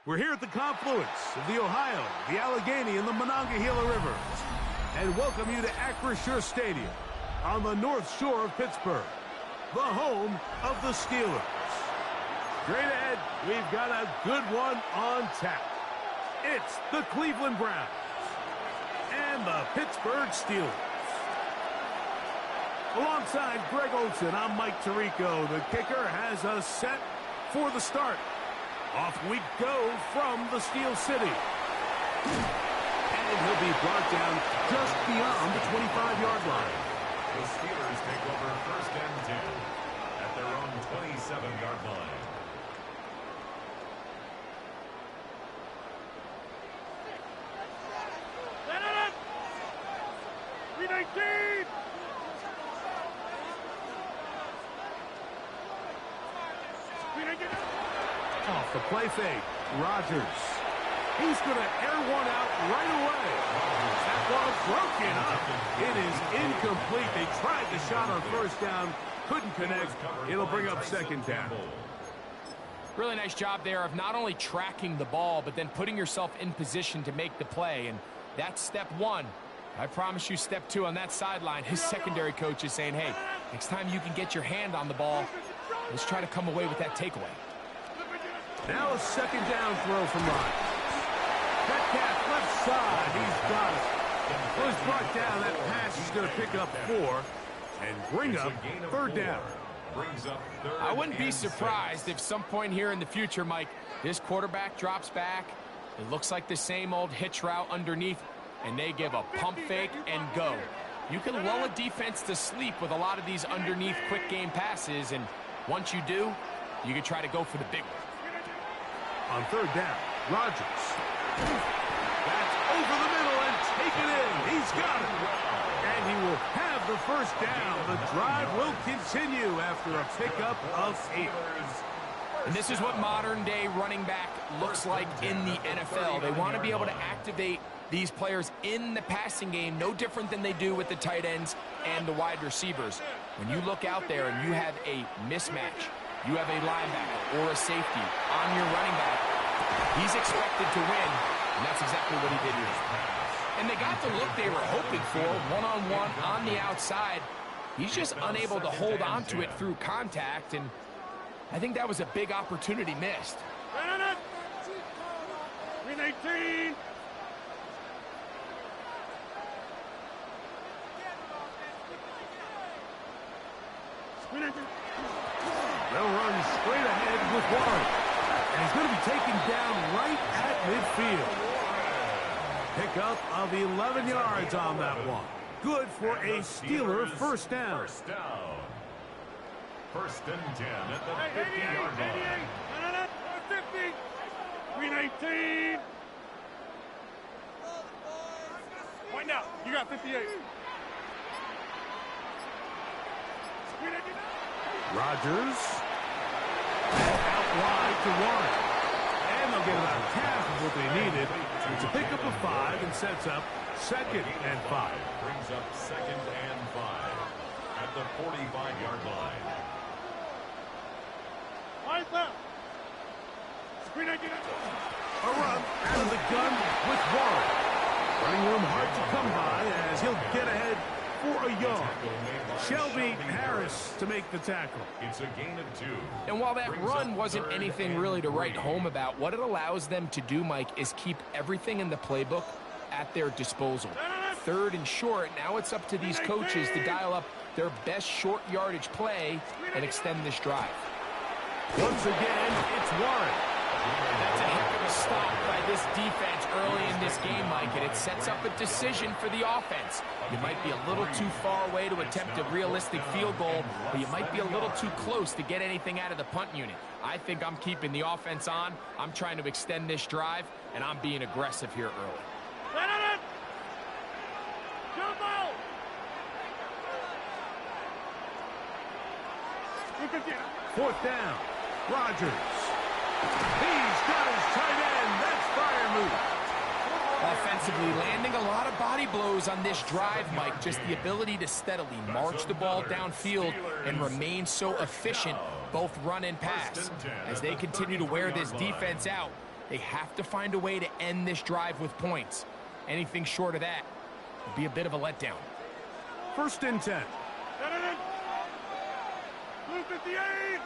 We're here at the confluence of the Ohio, the Allegheny, and the Monongahela Rivers, and welcome you to Acrisure Stadium on the North Shore of Pittsburgh, the home of the Steelers. Straight ahead, we've got a good one on tap. It's the Cleveland Browns and the Pittsburgh Steelers. Alongside Greg Olsen, I'm Mike Tirico. The kicker has us set for the start. Off we go from the Steel City. And he'll be brought down just beyond the 25-yard line. The Steelers take over first and 10 at their own 27-yard line. Off the play fake, Rodgers. He's going to air one out right away. That ball broken up. It is incomplete. They tried the shot on first down, couldn't connect. It'll bring up second down. Really nice job there of not only tracking the ball, but then putting yourself in position to make the play. And that's step one. I promise you step two on that sideline. His secondary coach is saying, hey, next time you can get your hand on the ball, let's try to come away with that takeaway. Now a second down throw from Rodgers. Metcalf left side. He's got it. Was brought down. That pass is going to pick up 4 and bring up third down. I wouldn't be surprised if some point here in the future, Mike, this quarterback drops back. It looks like the same old hitch route underneath, and they give a pump fake and go. You can lull a defense to sleep with a lot of these underneath quick game passes, and once you do, you can try to go for the big one. On third down, Rodgers. That's over the middle and taken in. He's got it. And he will have the first down. The drive will continue after a pickup of 8. And this is what modern-day running back looks like in the NFL. They want to be able to activate these players in the passing game, no different than they do with the tight ends and the wide receivers. When you look out there and you have a mismatch, you have a linebacker or a safety on your running back, he's expected to win, and that's exactly what he did here. And they got the look they were hoping for, one-on-one on the outside. He's just unable to hold on to it through contact, and I think that was a big opportunity missed. 319. They'll run straight ahead with Warren. And he's going to be taken down right at midfield. Pickup of 11 yards on that one. Good for a Steeler first down. First and 10 at the 50-yard line. 50. 319. Point now. You got 58. Rodgers. Out wide to Warren. And they'll get about half of what they needed. It's a pickup of 5 and sets up second and 5. Brings up second and 5 at the 45-yard line. A run out of the gun with Warren. Running room hard to come by as he'll get ahead for a yard. Shelby Harris to make the tackle. It's a gain of 2. And while that run wasn't anything really to write home about, what it allows them to do, Mike, is keep everything in the playbook at their disposal. Third and short, now it's up to these coaches to dial up their best short yardage play and extend this drive. Once again, it's Warren. That's a heck of a stop by this defense early in this game, Mike, and it sets up a decision for the offense. You might be a little too far away to attempt a realistic field goal, but you might be a little too close to get anything out of the punt unit. I think I'm keeping the offense on. I'm trying to extend this drive, and I'm being aggressive here early. Fourth down. Rodgers. He's got his tight end. That's fire move. Offensively, landing a lot of body blows on this drive, Mike. Just the ability to steadily march the ball downfield and remain so efficient, both run and pass. As they continue to wear this defense out, They have to find a way to end this drive with points. Anything short of that would be a bit of a letdown. 1st and 10. Blue 58.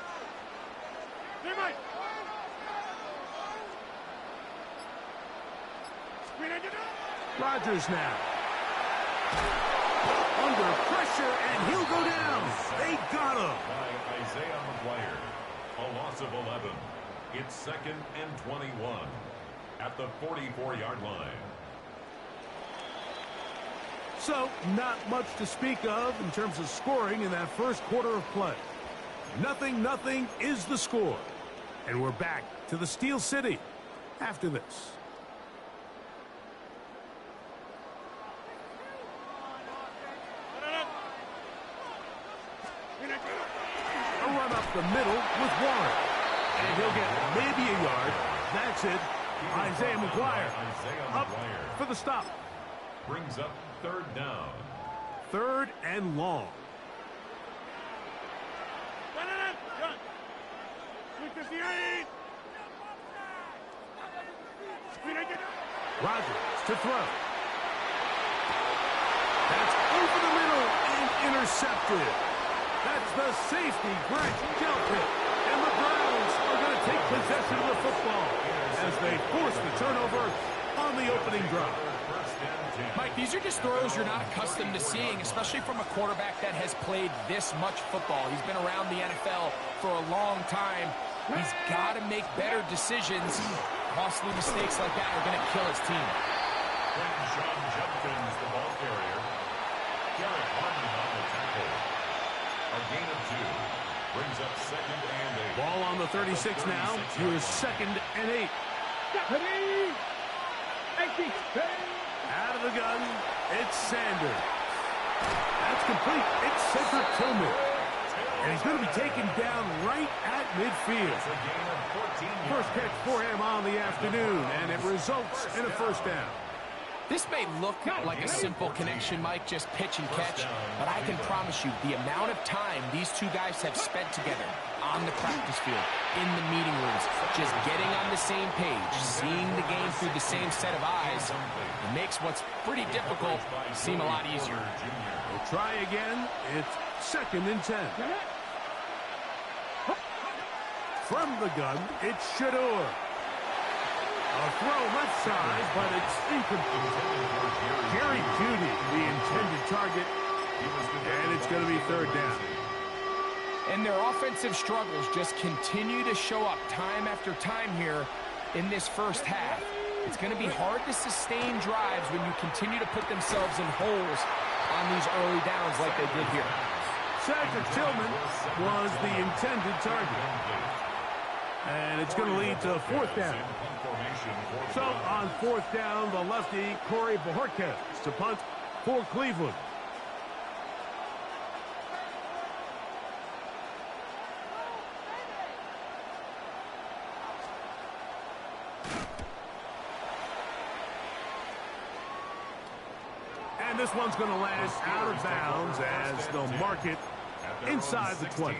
Rodgers now. Under pressure, and he'll go down. They got him. By Isaiah McGuire. A loss of 11. It's 2nd and 21 at the 44-yard line. So, not much to speak of in terms of scoring in that first quarter of play. 0-0 is the score. And we're back to the Steel City after this. A run up the middle with Warren. And he'll get maybe a yard. That's it. Isaiah McGuire up for the stop. Brings up 3rd down. 3rd and long. Rodgers to throw. That's over the middle and intercepted. That's the safety, Greg Delpit. And the Browns are going to take possession of the football as they force the turnover on the opening drive. Mike, these are just throws you're not accustomed to seeing, especially from a quarterback that has played this much football. He's been around the NFL for a long time. He's got to make better decisions. Costly mistakes like that are going to kill his team. Sean Judkins, the ball carrier. Garrett Harmon on the tackle. A gain of 2. Brings up 2nd and 8. Ball on the 36 now. Here's 2nd and 8. Out of the gun, it's Sanders. That's complete. It's Cedric Tillman. And he's going to be taken down right at midfield. First catch for him on the afternoon, and it results in a 1st down. This may look like a simple connection, Mike, just pitch and catch, but I can promise you the amount of time these two guys have spent together on the practice field, in the meeting rooms, just getting on the same page, seeing the game through the same set of eyes, it makes what's pretty difficult seem a lot easier. We'll try again. It's 2nd and 10. From the gun, it's Shador. A throw left side, but it's incomplete. Jerry Jeudy, the intended target, and it's going to be 3rd down. And their offensive struggles just continue to show up time after time here in this first half. It's going to be hard to sustain drives when you continue to put themselves in holes on these early downs like they did here. Cedric Tillman was the intended target. And it's going to lead to 4th down. So on 4th down, the lefty, Corey Bojorquez to punt for Cleveland. And this one's going to land out of bounds as they'll mark it inside the 20.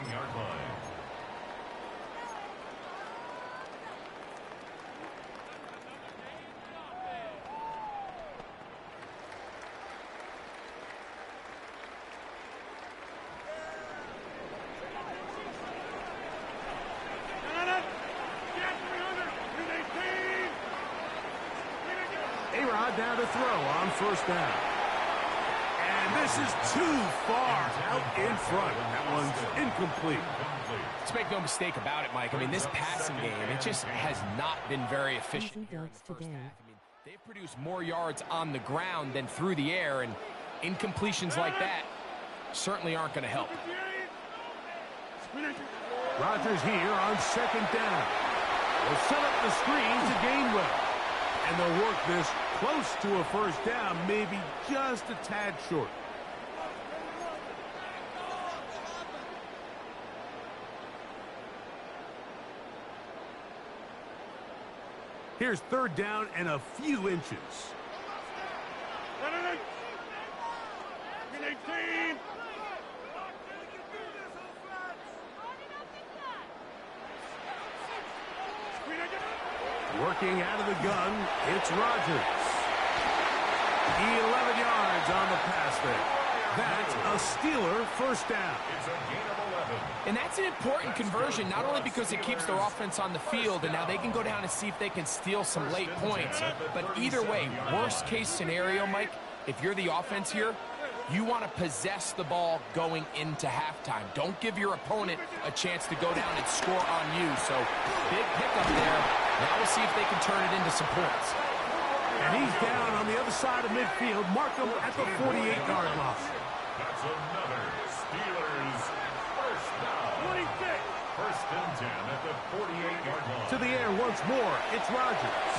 Down to throw on 1st down. And this is too far out in front. That one's incomplete. Let's make no mistake about it, Mike. I mean, this passing game, it just has not been very efficient here in the first half. I mean, they've produced more yards on the ground than through the air, and incompletions like that certainly aren't going to help. Rodgers here on 2nd down. They'll set up the screen to Gainwell. And they'll work this close to a 1st down, maybe just a tad short. Here's 3rd down and a few inches. Working out of the gun, it's Rodgers. 11 yards on the pass there. That's a Steeler first down. It's a gain of 11. And that's an important conversion, not only because it keeps their offense on the field, and now they can go down and see if they can steal some late points. But either way, worst case scenario, Mike, if you're the offense here, you want to possess the ball going into halftime. Don't give your opponent a chance to go down and score on you. So big pickup there. Now we'll see if they can turn it into some points. And he's down on the other side of midfield. Mark him at the 48-yard line. That's another Steelers first down. 26. First and 10 at the 48-yard line. To the air once more, it's Rodgers.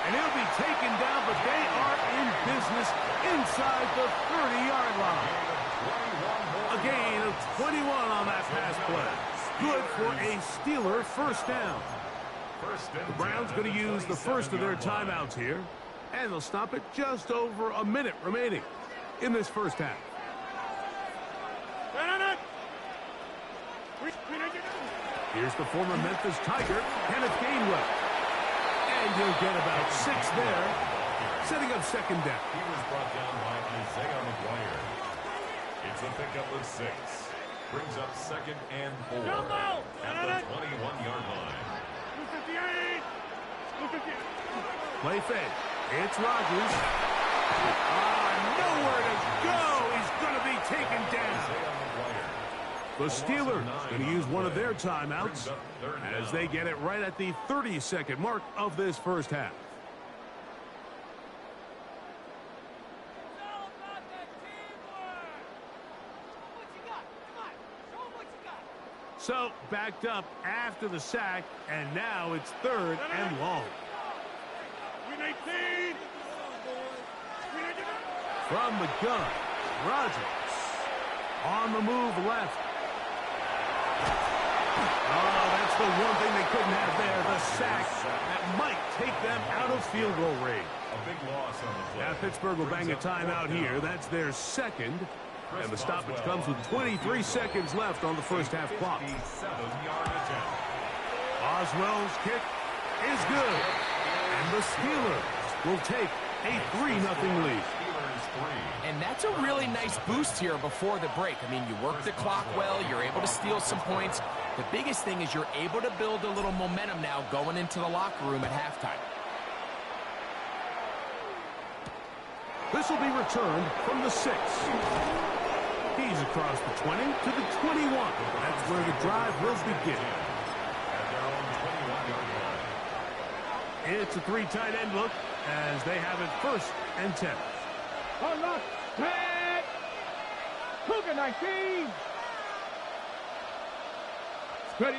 And he'll be taken down, but they are in business inside the 30-yard line. A gain of 21 on that pass play. Good for a Steeler first down. The Browns going to use the first of their timeouts here, and they'll stop it just over a minute remaining in this first half. Here's the former Memphis Tiger, Kenneth Gainwell. And he'll get about 6 there, setting up second down. He was brought down by Isaiah McGuire. It's a pickup of 6. Brings up second and 4 at the 21-yard line. Play fake. It's Rodgers. Nowhere to go. He's going to be taken down. The Steelers going to use one of their timeouts as they get it right at the 30-second mark of this first half. So, backed up after the sack, and now it's third and long. From the gun, Rodgers on the move left. Oh, that's the one thing they couldn't have there, the sack that might take them out of field goal range. A big loss on the play. Now Pittsburgh will bang a timeout here. That's their second. And the stoppage comes with 23 seconds left on the first half clock. Oswell's kick is good. And the Steelers will take a 3-0 lead. And that's a really nice boost here before the break. I mean, you work the clock well. You're able to steal some points. The biggest thing is you're able to build a little momentum now going into the locker room at halftime. This will be returned from the 6. He's across the 20 to the 21. That's where the drive will begin. It's a 3 tight end look as they have it first and 10. Cougar 19. Ready.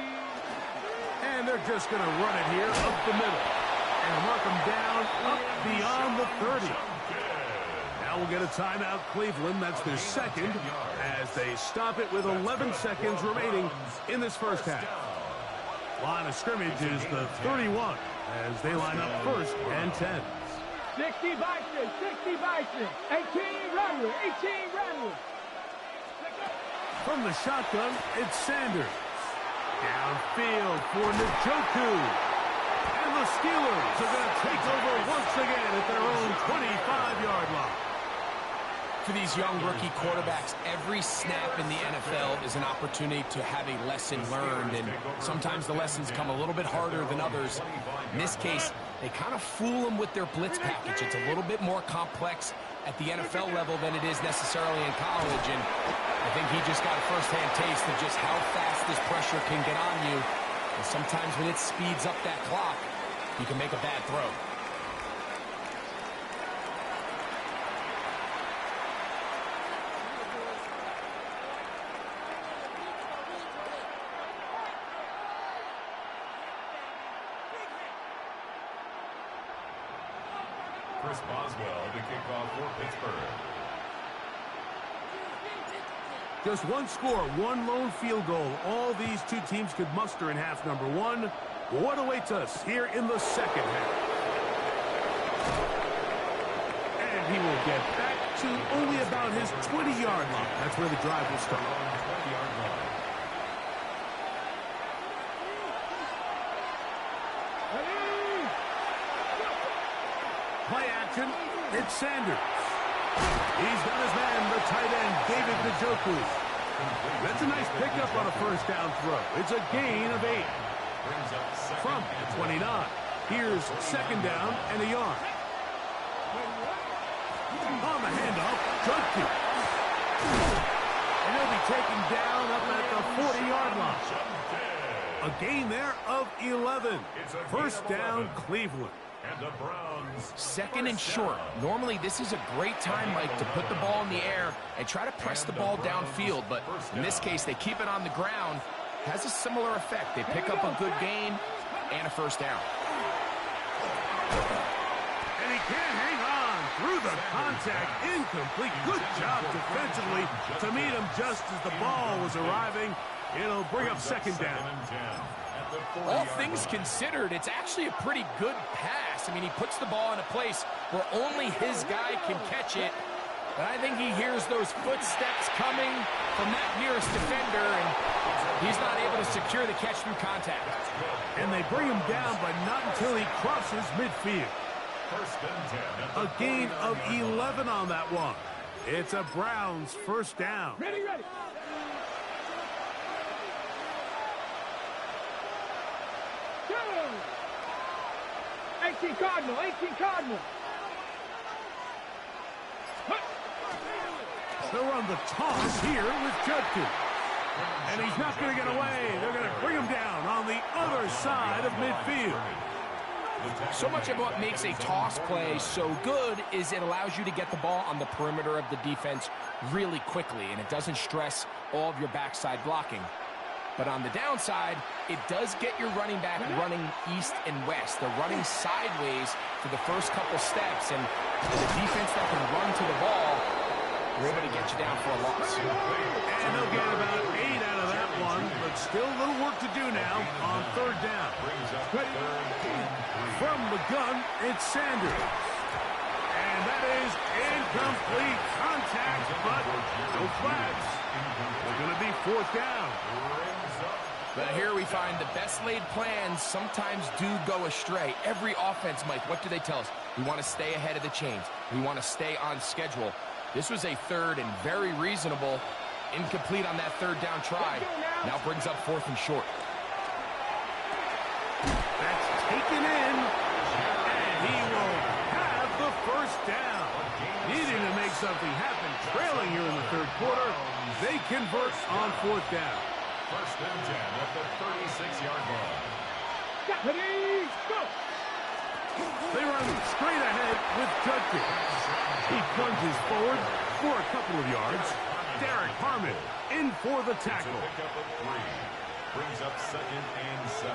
And they're just going to run it here up the middle. And mark them down up beyond the 30. Now we'll get a timeout, Cleveland. That's their second as they stop it with 11 seconds remaining in this first half. Line of scrimmage is the 31 as they line up first and 10. 60 Bison, 60 Bison, 18 Redwood, 18 Redwood. From the shotgun, it's Sanders. Downfield for Njoku. And the Steelers are going to take over once again at their own 25-yard line. For these young rookie quarterbacks, every snap in the NFL is an opportunity to have a lesson learned, and sometimes the lessons come a little bit harder than others. In this case, they kind of fool them with their blitz package. It's a little bit more complex at the NFL level than it is necessarily in college, and I think he just got a first-hand taste of just how fast this pressure can get on you, and sometimes when it speeds up that clock, you can make a bad throw. Chris Boswell to kick off for Pittsburgh. Just one score, one lone field goal. All these two teams could muster in half number 1. What awaits us here in the second half? And he will get back to only about his 20-yard line. That's where the drive will start. Ready. Play action. It's Sanders. He's got his man, the tight end, David Njoku. That's a nice pickup on a first down throw. It's a gain of 8. From the 29. Here's second down and a yard. On the handoff, Judkins. And he'll be taken down up at the 40-yard line. A gain there of 11. First down, Cleveland. And the Browns. Second and short. Normally, this is a great time, Mike, to put the ball in the air and try to press the ball downfield. But in this case, they keep it on the ground. Has a similar effect. They pick up a good gain and a first down. And he can't hang on through the contact. Incomplete. Good job defensively to meet him just as the ball was arriving. It'll bring up second down. All things considered, it's actually a pretty good pass. I mean, he puts the ball in a place where only his guy can catch it. But I think he hears those footsteps coming from that nearest defender, and he's not able to secure the catch through contact. And they bring him down, but not until he crosses midfield. A gain of 11 on that one. It's a Browns first down. Ready. 18 Cardinal. They'll run the toss here with Judkins. And he's not going to get away. They're going to bring him down on the other side of midfield. So much of what makes a toss play so good is it allows you to get the ball on the perimeter of the defense really quickly, and it doesn't stress all of your backside blocking. But on the downside, it does get your running back running east and west. They're running sideways for the first couple steps, and the defense that can run to the ball, they're able to get you down for a loss. And they'll get about 8 out of that one, but still a little work to do now on third down. From the gun, it's Sanders. And that is incomplete contact, but no flags. They're going to be fourth down. But here we find the best laid plans sometimes do go astray. Every offense, Mike, what do they tell us? We want to stay ahead of the chains. We want to stay on schedule. This was a third and very reasonable. Incomplete on that third down try. Now brings up fourth and short. That's taken in. And he will have the first down. Needing to make something happen. Trailing here in the third quarter. They convert on fourth down. First and 10 at the 36-yard line. Ready, go! They run straight ahead with Judkins. He plunges forward for a couple of yards. Derek Harmon in for the tackle. Pick up of 3. Brings up second and 7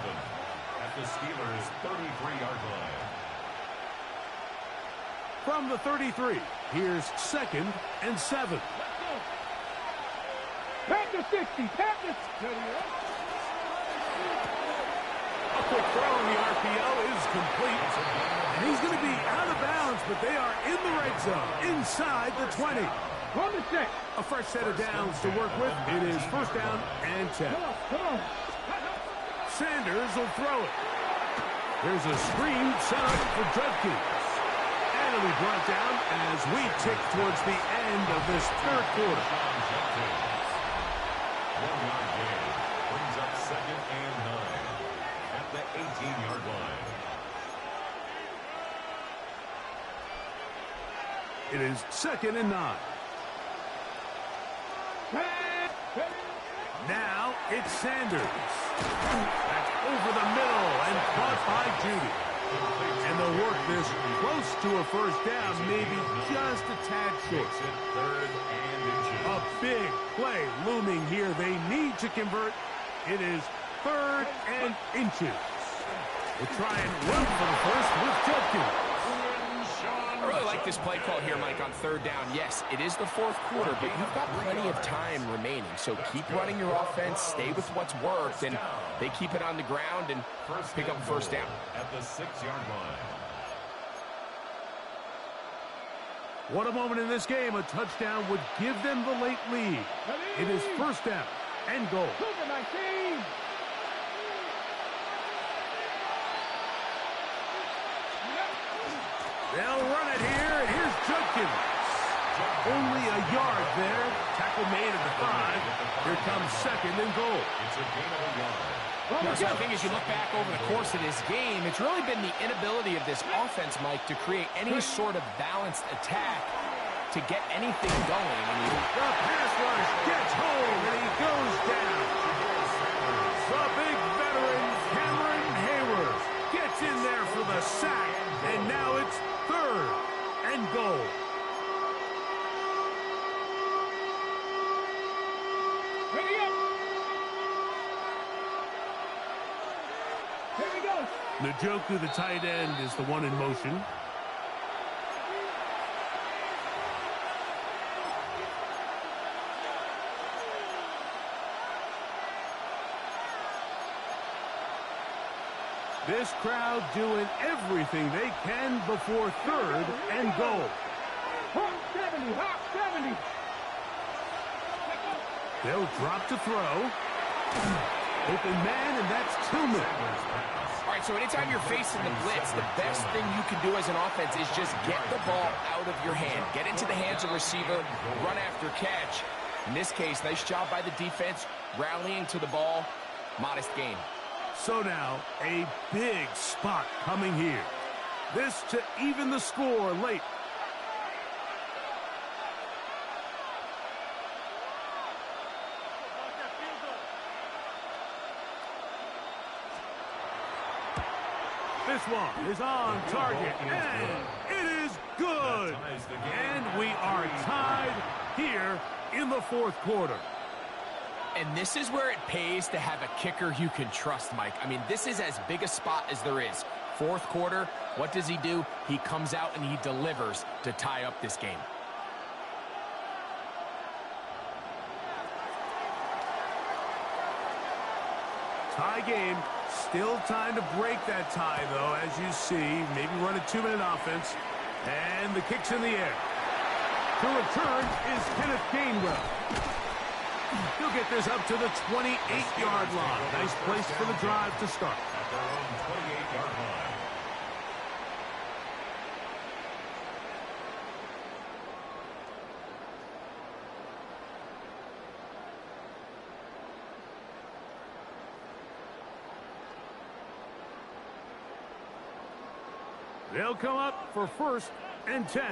at the Steelers' 33-yard line. From the 33, here's second and 7. Panther 60, Panther. A quick throw in the RPO is complete. And he's going to be out of bounds, but they are in the red zone, inside the 20. On the 6. A fresh set of downs to work with. It is first down and 10. Come on. Sanders will throw it. There's a screen set up for Judkins. And it'll be brought down as we tick towards the end of this third quarter. 1-yard gain. Brings up second and 9 at the 18-yard line. It is second and 9. Now it's Sanders. That's over the middle and caught by Judy. And they'll work this close to a first down, maybe just a tad short. Third and inches. A big play looming here. They need to convert. It is third and inches. We'll try and run for the first with Judkins. I really like this play call here, Mike, on third down. Yes, it is the fourth quarter, but you've got plenty of time remaining. So keep running your offense, stay with what's worked, and they keep it on the ground and pick up first down. At the 6-yard line. What a moment in this game. A touchdown would give them the late lead. It is first down and goal. They'll run it here, and here's Judkins. Only a yard there. Tackle made at the 5. Here comes second and goal. It's a gain of a yard. Now, so I think as you look back over the course of this game, it's really been the inability of this offense, Mike, to create any sort of balanced attack to get anything going. The pass rush gets home, and he goes down. The big veteran, Cameron Hayward, gets in there for the sack, and now it's third and goal. Njoku, the tight end, is the one in motion. This crowd doing everything they can before third and goal. Hawk 70, Hawk 70. They'll drop to throw. Open man, and that's Tillman. All right, so anytime you're facing the blitz, the best thing you can do as an offense is just get the ball out of your hand. Get into the hands of receiver, run after catch. In this case, nice job by the defense, rallying to the ball. Modest gain. So now, a big spot coming here. This to even the score late. This one is on target, and it is good. And we are tied here in the fourth quarter. And this is where it pays to have a kicker you can trust, Mike. I mean, this is as big a spot as there is. Fourth quarter, what does he do? He comes out and he delivers to tie up this game. Tie game. Still time to break that tie, though, as you see. Maybe run a 2-minute offense. And the kick's in the air. To return is Kenneth Gainwell. He'll get this up to the 28-yard line. Nice place for the drive to start. At their own 28-yard line. They'll come up for first and 10.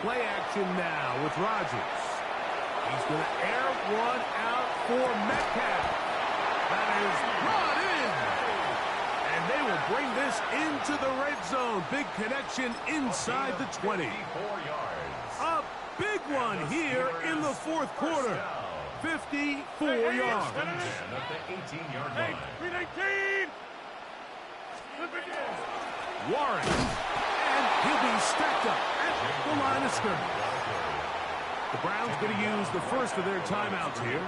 Play action now with Rodgers. He's going to air one out for Metcalf. That is brought in. And they will bring this into the red zone. Big connection inside the 20. 54 yards. A big one here in the fourth quarter. 54 yards. At the 18-yard line. Warren. And he'll be stacked up at the line of scrimmage. The Browns going to use the first of their timeouts here.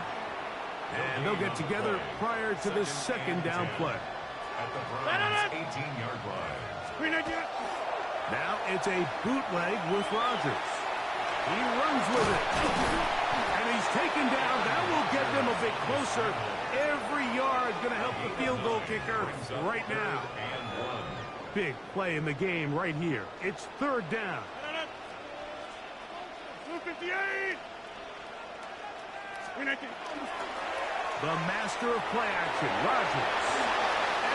And they'll get together prior to the second down play. At the Browns' 18-yard line. Now it's a bootleg with Rodgers. He runs with it. And he's taken down. That will get them a bit closer. Every yard going to help the field goal kicker right now. Big play in the game right here. It's third down. The master of play action, Rodgers.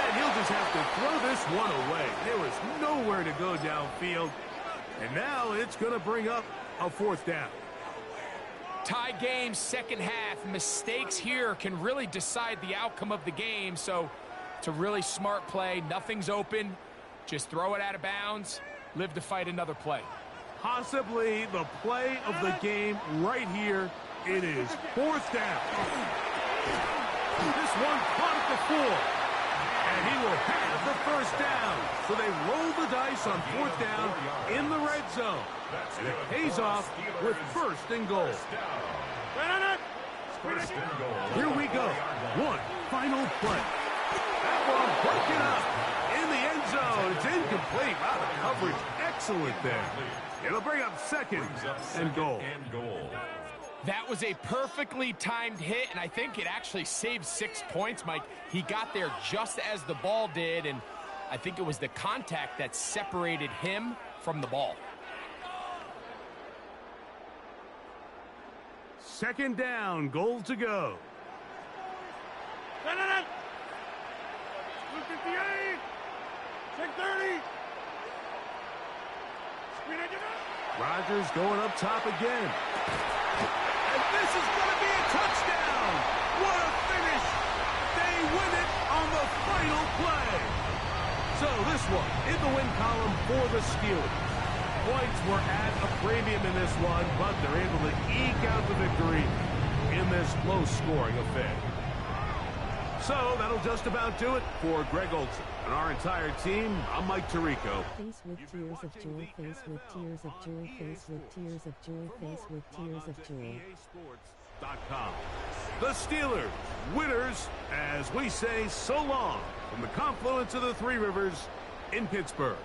And he'll just have to throw this one away. There was nowhere to go downfield. And now it's going to bring up a fourth down. Tie game, second half. Mistakes here can really decide the outcome of the game. So it's a really smart play. Nothing's open. Just throw it out of bounds. Live to fight another play. Possibly the play of the game right here. It is fourth down. This one caught at the 4. And he will have the first down. So they roll the dice on fourth down in the red zone. And it pays off with first and goal. First and goal. Here we go. One final play. That one broken up in the end zone. It's incomplete. Wow, the coverage excellent there. It'll bring up second and goal. That was a perfectly timed hit, and I think it actually saved 6 points, Mike. He got there just as the ball did, and I think it was the contact that separated him from the ball. Second down, goal to go. 258, 630. Rodgers going up top again. And this is going to be a touchdown. What a finish. They win it on the final play. So this one in the win column for the Steelers. Points were at a premium in this one, but they're able to eke out the victory in this low-scoring affair. So that'll just about do it for Greg Olson and our entire team. I'm Mike Tirico. Face with tears of joy, face with tears of joy, face with tears of joy, face with tears of joy. The Steelers, winners, as we say so long from the confluence of the Three Rivers in Pittsburgh.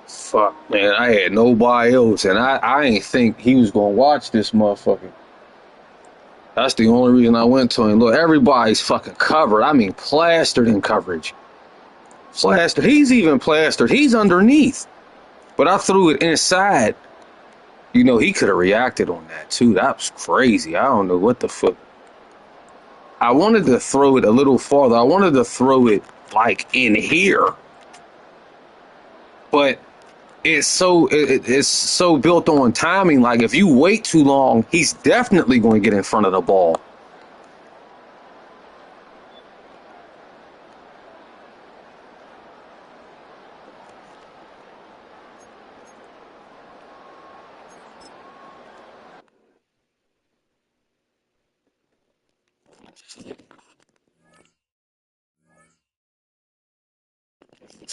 Fuck, man. I had nobody else, and I ain't think he was gonna watch this motherfucker. That's the only reason I went to him. Look, everybody's fucking covered. I mean, plastered in coverage. Plastered. He's even plastered. He's underneath. But I threw it inside. You know, he could have reacted on that too. That was crazy. I don't know what the fuck. I wanted to throw it a little farther. I wanted to throw it like in here. But it's so built on timing. Like if you wait too long, he's definitely going to get in front of the ball.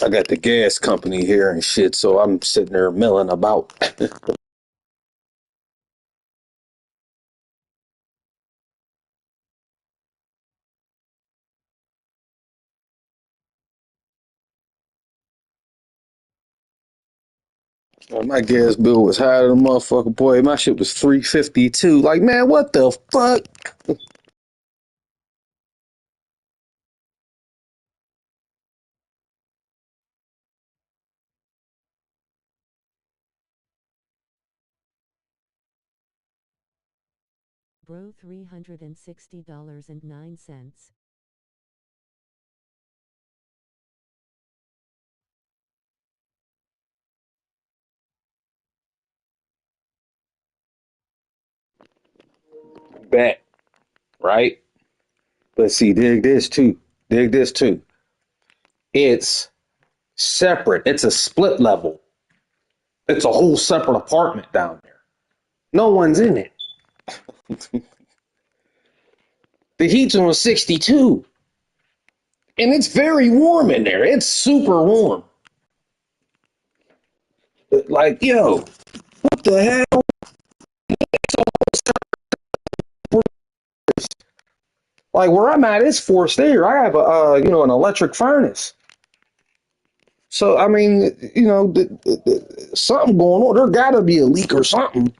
I got the gas company here and shit, so I'm sitting there milling about. My gas bill was higher than a motherfucker, boy. My shit was $3.52. Like, man, what the fuck? Bro $360.09. Bet, right? But see, dig this too. Dig this too. It's separate. It's a split level. It's a whole separate apartment down there. No one's in it. The heat's on 62. And it's very warm in there. It's super warm. Like, yo, what the hell? Like where I'm at, it's forced air. I have a, an electric furnace. So I mean, something going on. There got to be a leak or something.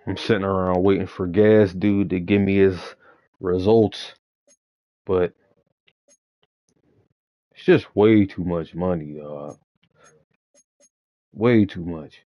I'm sitting around waiting for Gas Dude to give me his results, but it's just way too much money, dog. Way too much.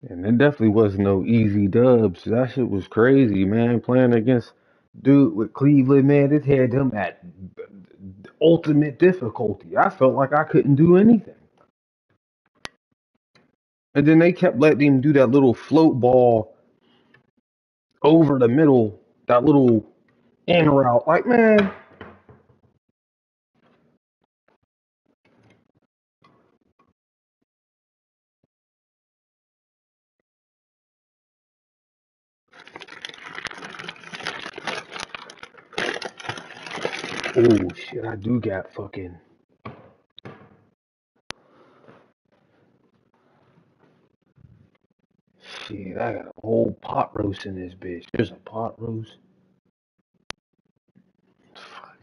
And it definitely wasn't no easy dubs. That shit was crazy, man. Playing against dude with Cleveland, man, it had them at ultimate difficulty. I felt like I couldn't do anything. And then they kept letting him do that little float ball over the middle, that little in route. Like, man, oh shit, I do got fucking shit. I got a whole pot roast in this bitch. There's a pot roast. Fuck,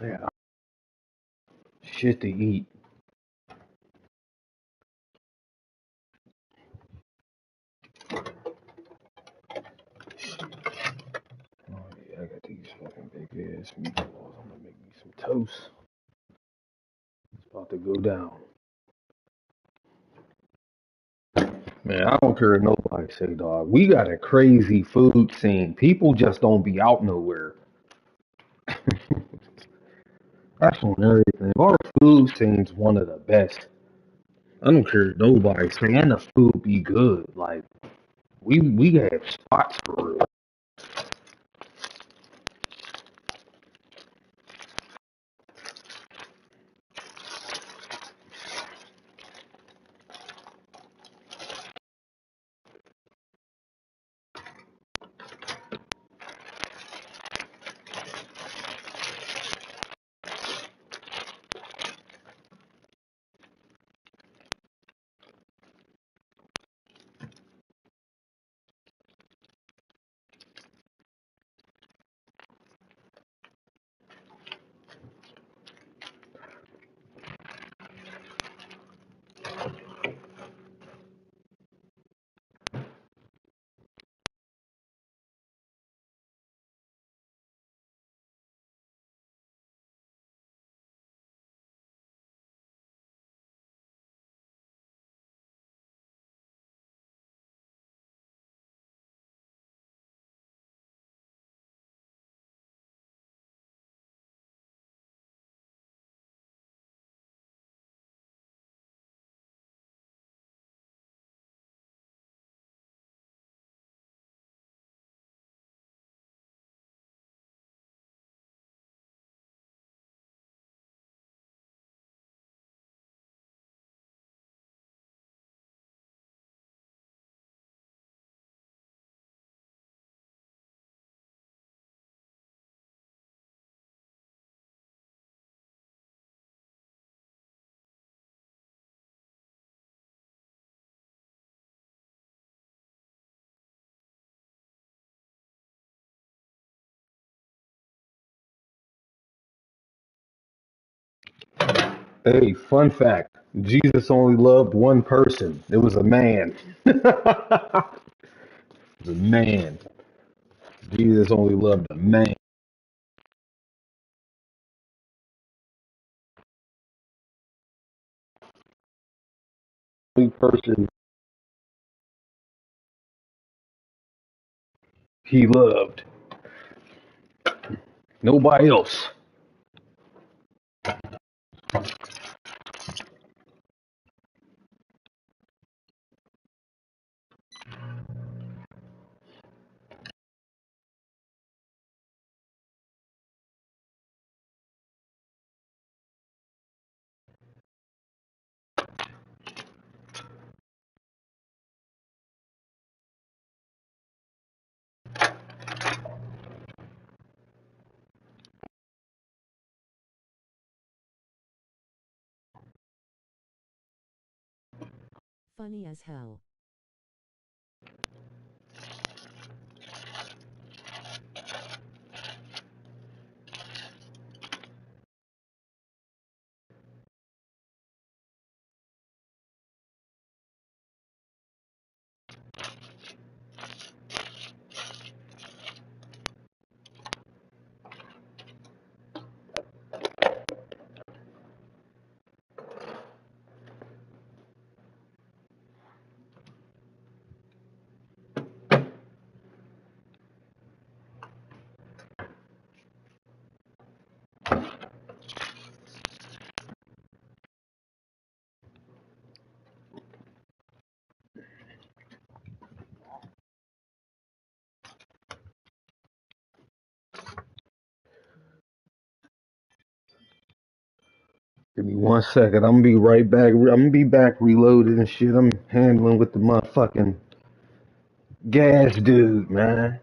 man, shit to eat. Oh yeah, I got these fucking big ass meatballs. I'm gonna make me some toast. It's about to go down. Man, I don't care what nobody say, dog. We got a crazy food scene. People just don't be out nowhere. That's on everything. Our food scene's one of the best. I don't care what nobody say, and the food be good. Like we have spots for real. Hey, fun fact: Jesus only loved one person. It was a man. It was a man. Jesus only loved a man. Only person he loved. Nobody else. Funny as hell. Give me 1 second. I'm gonna be right back. I'm gonna be back reloaded and shit. I'm handling with the motherfucking gas dude, man.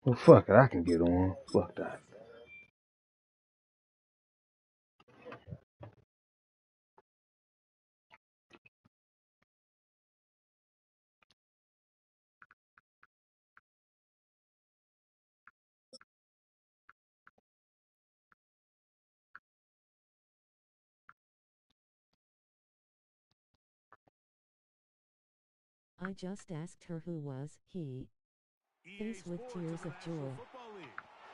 Well, fuck it. I can get on. Fuck that. I just asked her who was he. Face with tears of joy.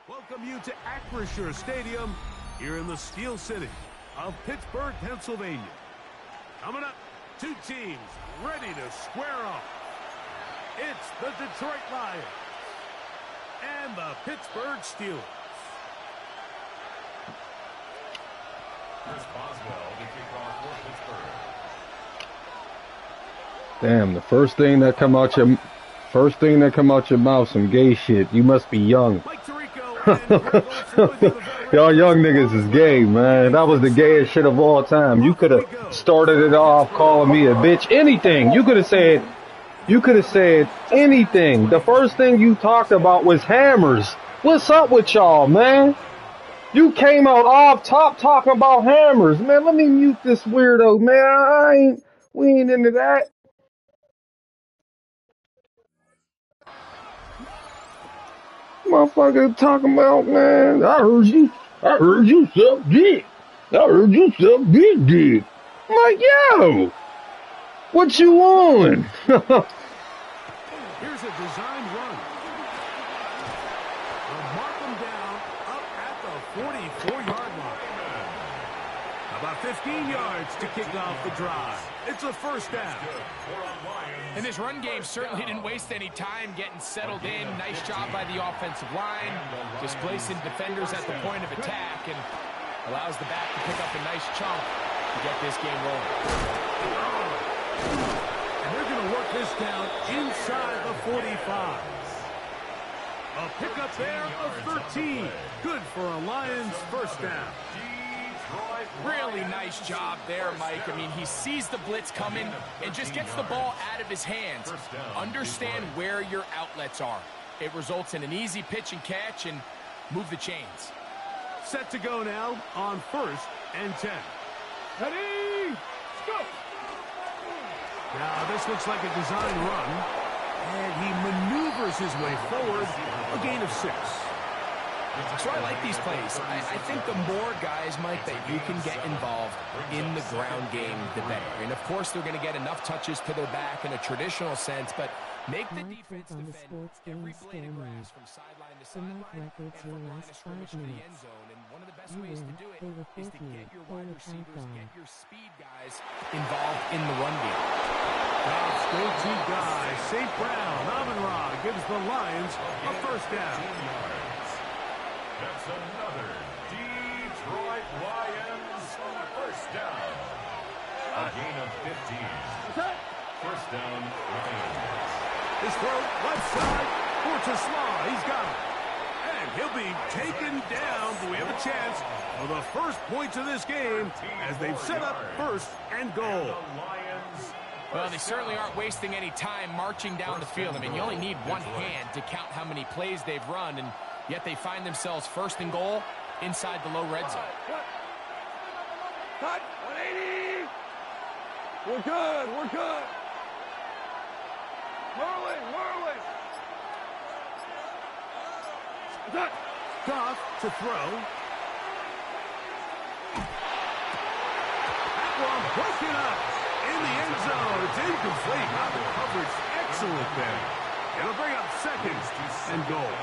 Welcome you to Acrisure Stadium here in the Steel City of Pittsburgh, Pennsylvania. Coming up, two teams ready to square off. It's the Detroit Lions and the Pittsburgh Steelers. Chris Boswell to kick off for Pittsburgh. Damn, the first thing that come out your mouth, some gay shit. You must be young. Y'all young niggas is gay, man. That was the gayest shit of all time. You could have started it off calling me a bitch. Anything. You could have said anything. The first thing you talked about was hammers. What's up with y'all, man? You came out off top talking about hammers. Man, let me mute this weirdo, man. We ain't into that. Motherfucker talking about, man, I heard you suck dick. I heard you suck big dick. I'm like, yo, what you on? Here's a design run. They'll mark them down up at the 44-yard line. About 15 yards to kick off the drive. It's a first down. And this run game certainly didn't waste any time getting settled in. Nice job by the offensive line, displacing defenders at the point of attack, and allows the back to pick up a nice chunk to get this game rolling. And they're going to work this down inside the 45. A pickup there of 13. Good for a Lions first down. Really nice job there, Mike. I mean, he sees the blitz coming and just gets the ball out of his hands. Understand where your outlets are. It results in an easy pitch and catch and move the chains. Set to go now on 1st and 10. Ready, go! Now, this looks like a design run. And he maneuvers his way forward. A gain of 6. So I like these plays. I think the more guys, Mike, that you can get involved in the ground game, the better. And, of course, they're going to get enough touches to their back in a traditional sense, but make the defense defend every blade of grass from sideline to sideline. Records your last 5 minutes. And one of the best You ways to win. do it They will is to you. get your They wide will receivers, count get down. your speed guys involved in the run game. God's go-to guy, St. Brown, Amon-Ra gives the Lions a first down. That's another Detroit Lions first down. A gain of 15. First down, Lions. His throw, left side, for Tesla. He's got it. And he'll be taken down. Do we have a chance for the first points of this game as they've set up 1st and goal? Well, they certainly aren't wasting any time marching down the field. I mean, you only need one hand to count how many plays they've run, and yet they find themselves 1st and goal inside the low red zone. Cut, 180. We're good, we're good. Whirling. Goff to throw. That one broken up in the end zone. It's incomplete. Now the coverage excellent there. It'll bring up 2nd and goal.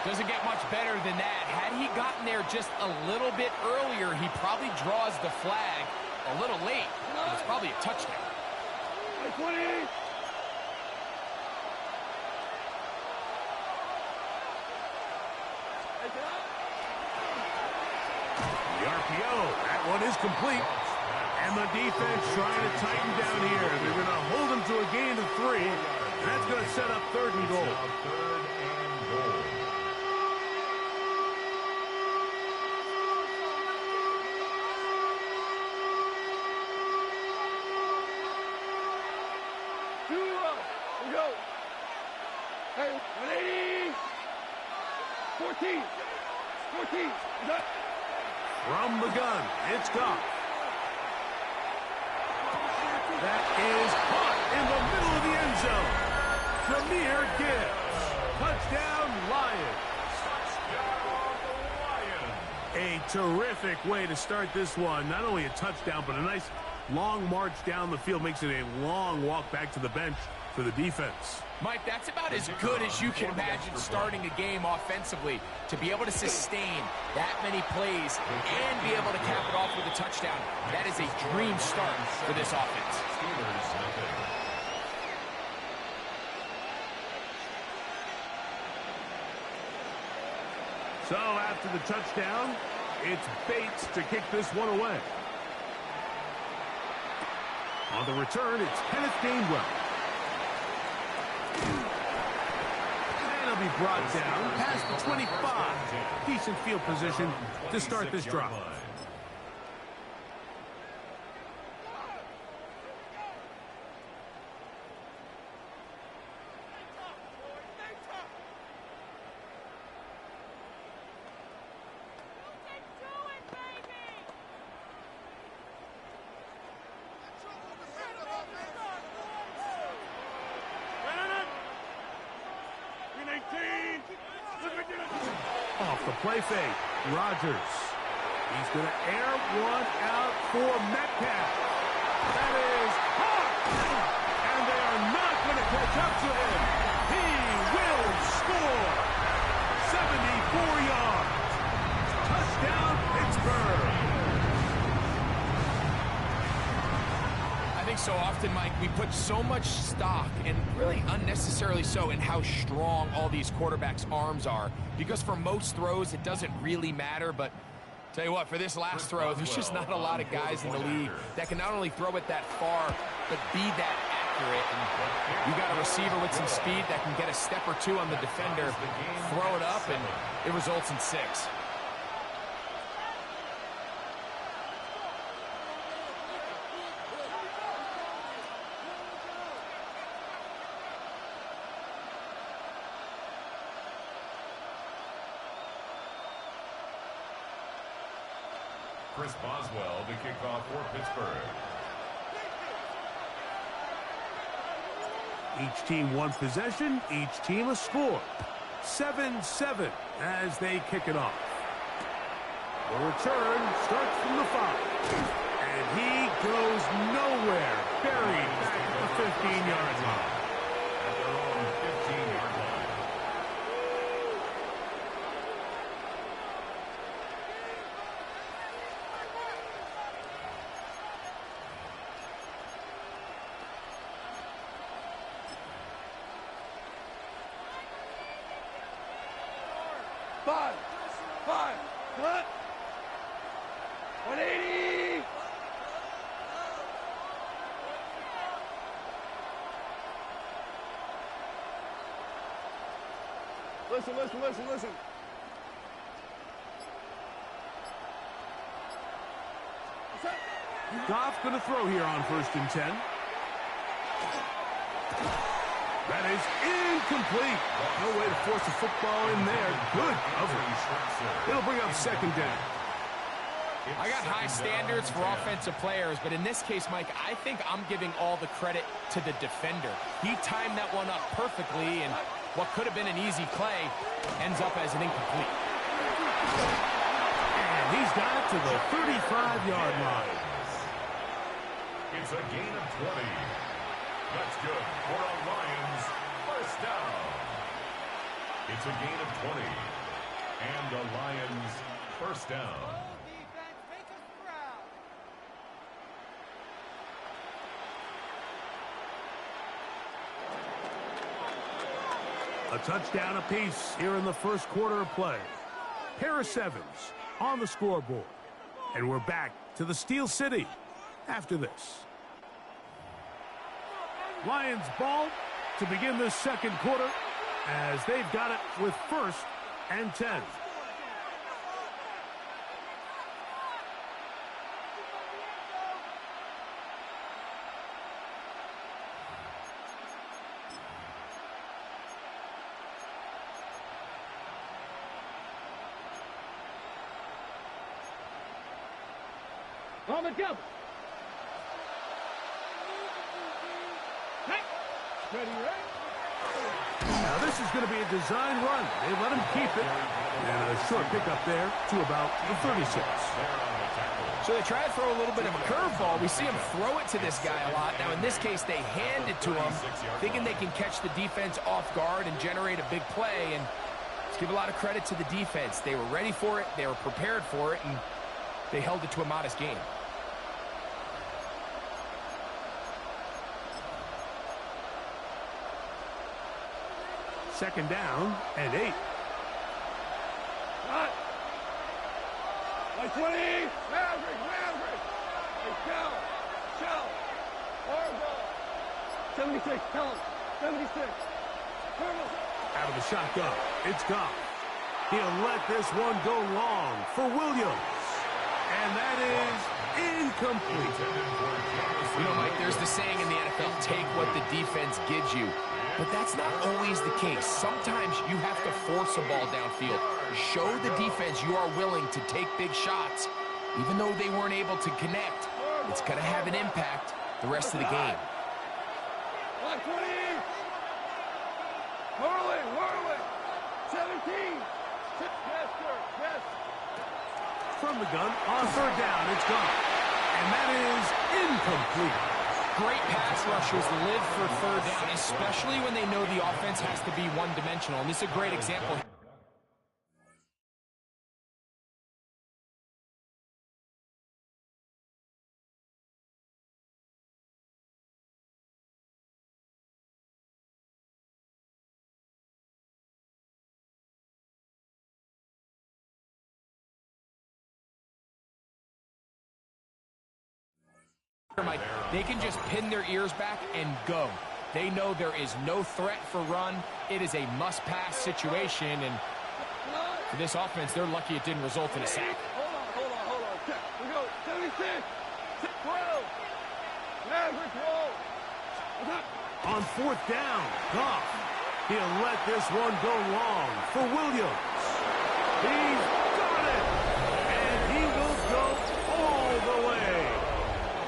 Doesn't get much better than that. Had he gotten there just a little bit earlier, he probably draws the flag a little late. It's probably a touchdown. 20. The RPO, that one is complete. And the defense trying to tighten down here. They're going to hold him to a gain of 3. And that's going to set up 3rd and goal. go. Hey, 180. 14. 14. From the gun, it's Goff. That is caught in the middle of the end zone. Jameer Gibbs. Touchdown, Lions. A terrific way to start this one. Not only a touchdown, but a nice long march down the field. Makes it a long walk back to the bench for the defense. Mike, that's about as good as you can imagine starting a game offensively. To be able to sustain that many plays and be able to cap it off with a touchdown, that is a dream start for this offense. So after the touchdown, it's Bates to kick this one away. On the return, it's Kenneth Gainwell. And he'll be brought down past the 25. Decent field position to start this drive. Off the play fake, Rodgers. He's going to air one out for Metcalf. That is caught. And they are not going to catch up to him. He will score. 74 yards. Touchdown, Pittsburgh. I think so often, Mike, we put so much stock, and really unnecessarily so, in how strong all these quarterbacks' arms are. Because for most throws, it doesn't really matter, but tell you what, for this last throw, there's just not a lot of guys in the league that can not only throw it that far, but be that accurate. And you got a receiver with some speed that can get a step or two on the defender, throw it up, and it results in 6. Chris Boswell to kick off for Pittsburgh. Each team one possession, each team a score. 7-7 as they kick it off. The return starts from the 5. And he goes nowhere. Buried back at the 15-yard line. At their own 15-yard line. Five, cut. 180. Listen. Goff going to throw here on 1st and 10. That is incomplete. No way to force a football in there. Good coverage. It'll bring up 2nd down. I got high standards for offensive players, but in this case, Mike, I think I'm giving all the credit to the defender. He timed that one up perfectly, and what could have been an easy play ends up as an incomplete. And he's got it to the 35-yard line. It's a gain of 20. That's good for a Lions first down. It's a gain of 20. And a Lions first down. A touchdown apiece here in the first quarter of play. Pair of 7s on the scoreboard. And we're back to the Steel City after this. Lions ball to begin this 2nd quarter as they've got it with 1st and 10. Call the double. Hey. Ready, right? Now this is going to be a design run. They let him keep it. And a short pickup there to about the 36. So they try to throw a little bit of a curveball. We see him throw it to this guy a lot. Now in this case, they hand it to him, thinking they can catch the defense off guard and generate a big play. And let's give a lot of credit to the defense. They were ready for it, they were prepared for it, and they held it to a modest game. Second down and 8. Cut. Like 20. Maverick. Hey, Shell. Hard ball. 76. Tell him. 76. Colonel. Out of the shotgun. It's gone. He'll let this one go long for Williams. And that is incomplete. You know, Mike, there's the saying in the NFL, take what the defense gives you. But that's not always the case. Sometimes you have to force a ball downfield. Show the defense you are willing to take big shots. Even though they weren't able to connect, it's going to have an impact the rest of the game. 120. Whirling. 17. Yes, sir. Yes. From the gun, on third down, it's gone. And that is incomplete. Great pass rushers live for third down, especially when they know the offense has to be one-dimensional. And this is a great example. Mike, they can just pin their ears back and go. They know there is no threat for run. It is a must-pass situation, and for this offense, they're lucky it didn't result in a sack. Hold on. Check. We go. 76. 12. Maverick roll. On fourth down, Goff. He'll let this one go long for Williams. He's got it. And he will go all the way.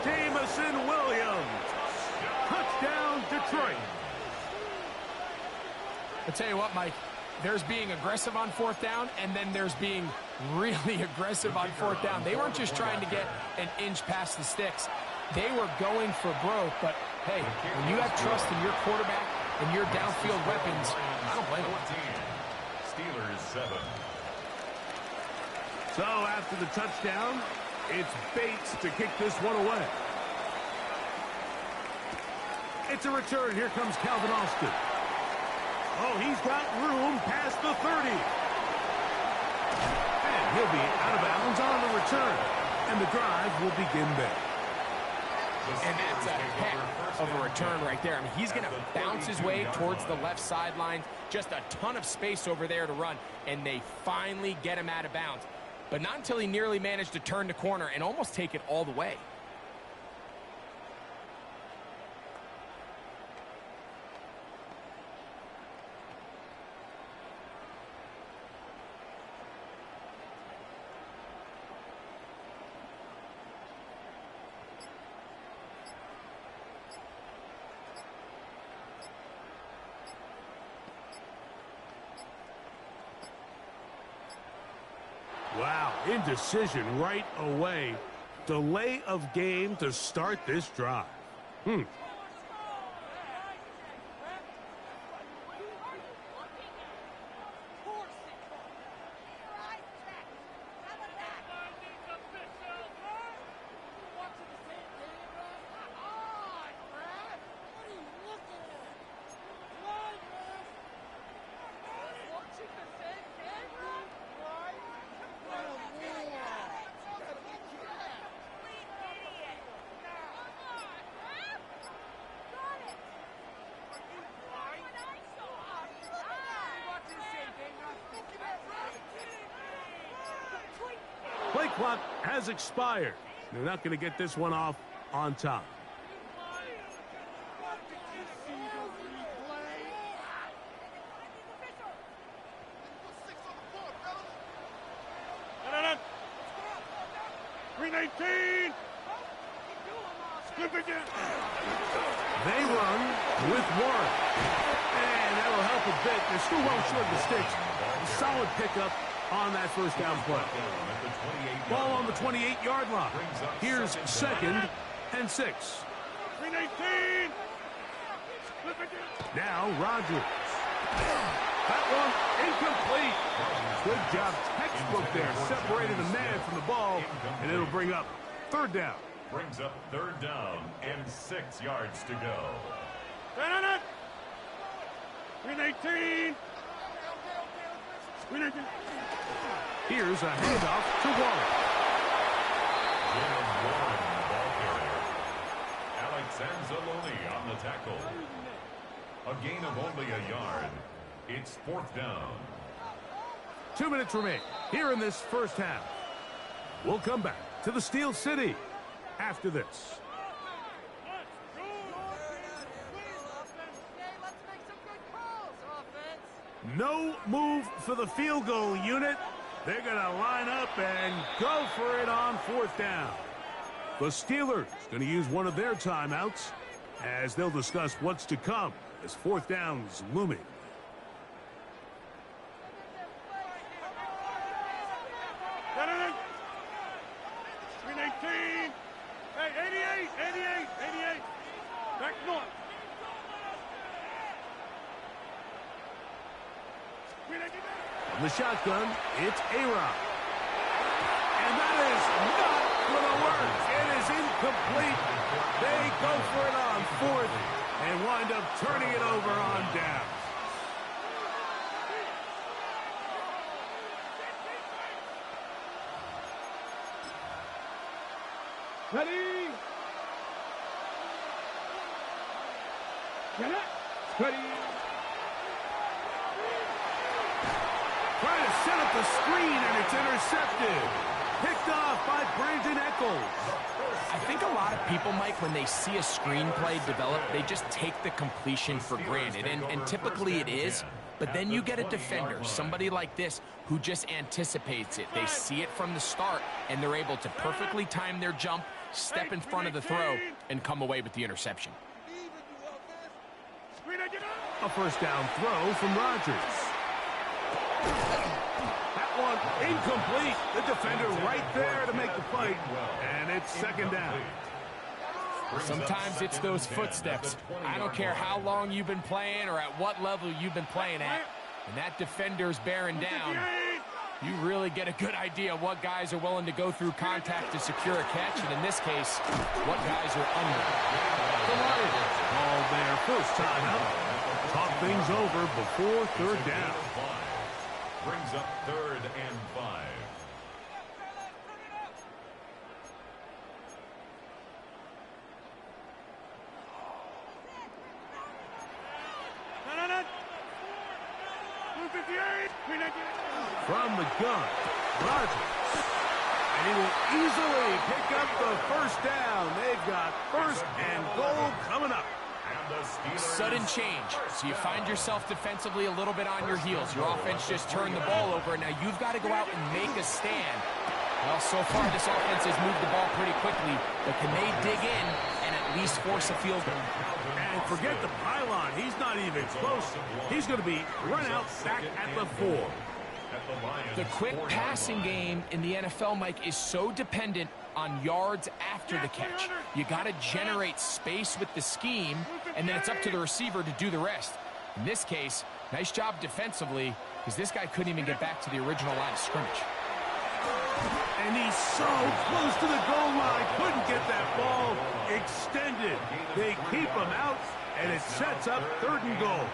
Jameson Williams. Touchdown, Detroit. I'll tell you what, Mike, there's being aggressive on fourth down, and then there's being really aggressive on fourth down. They weren't just trying to get an inch past the sticks. They were going for broke, but hey, when you have trust in your quarterback and your downfield weapons, I don't blame them. Steelers 7. So after the touchdown, it's Bates to kick this one away. It's a return. Here comes Calvin Austin. Oh, he's got room past the 30. And he'll be out of bounds on the return. And the drive will begin there. And that's a heck of a return right there. I mean, he's going to bounce his way towards the left sideline. Just a ton of space over there to run. And they finally get him out of bounds. But not until he nearly managed to turn the corner and almost take it all the way. Wow, indecision right away. Delay of game to start this drive. Play clock has expired. They're not going to get this one off on time. They run with one. And that'll help a bit. They're still well short of the sticks. A solid pickup on that first down play. Ball on the 28-yard line. Here's 2nd and 6. Now Rodgers. That one incomplete. Good job, textbook there, separating the man from the ball, and it'll bring up 3rd down. Brings up 3rd down and 6 yards to go. 18. Here's a handoff to Warren. Jalen Warren, the ball carrier. Alex Anzalone on the tackle. A gain of only a yard. It's 4th down. 2 minutes remain here in this first half. We'll come back to the Steel City after this. No move for the field goal unit. They're going to line up and go for it on 4th down. The Steelers going to use one of their timeouts as they'll discuss what's to come as 4th down's looming. Hey, 88. Back north. On the shotgun, it's A-Rod. And that is not going to work. It is incomplete. They go for it on 4th and wind up turning it over on down. Ready? Get it? Ready? Trying to set up the screen, and it's intercepted. Picked off by Brandon Echols. I think a lot of people, Mike, when they see a screenplay develop, they just take the completion for granted. And typically it is. But then you get a defender, somebody like this, who just anticipates it. They see it from the start, and they're able to perfectly time their jump, step in front of the throw, and come away with the interception. A first down throw from Rodgers. That one incomplete. The defender right there to make the play. And it's 2nd down. Sometimes it's those footsteps. I don't care how long you've been playing or at what level you've been playing at. And that defender's bearing down. You really get a good idea of what guys are willing to go through contact to secure a catch. And in this case, what guys are under. The Lions call their first time out. Talk things over before 3rd down. Brings up 3rd and 5. From the gun, Rodgers. And he will easily pick up the first down. They've got 1st and goal coming up. Sudden change. So you find yourself defensively a little bit on your heels. Your offense just turned the ball over, and now you've got to go out and make a stand. Well, so far this offense has moved the ball pretty quickly, but can they dig in and at least force a field goal? And forget the pylon. He's not even close. He's going to be run out back at the 4. The quick passing game in the NFL, Mike, is so dependent on yards after the catch. You got to generate space with the scheme, and then it's up to the receiver to do the rest. In this case, nice job defensively, because this guy couldn't even get back to the original line of scrimmage. And he's so close to the goal line. Couldn't get that ball extended. They keep him out, and it sets up 3rd and goal.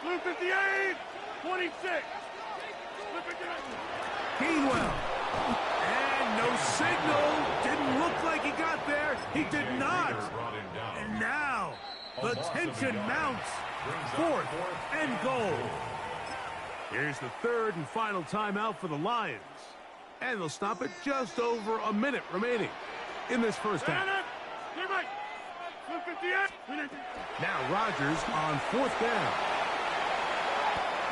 Blue 58, 26. Gainwell. And no signal. Didn't look like he got there. He did not. And now the tension mounts. 4th and goal. Here's the 3rd and final timeout for the Lions. And they'll stop it just over a minute remaining in this first half. Now Rodgers on 4th down.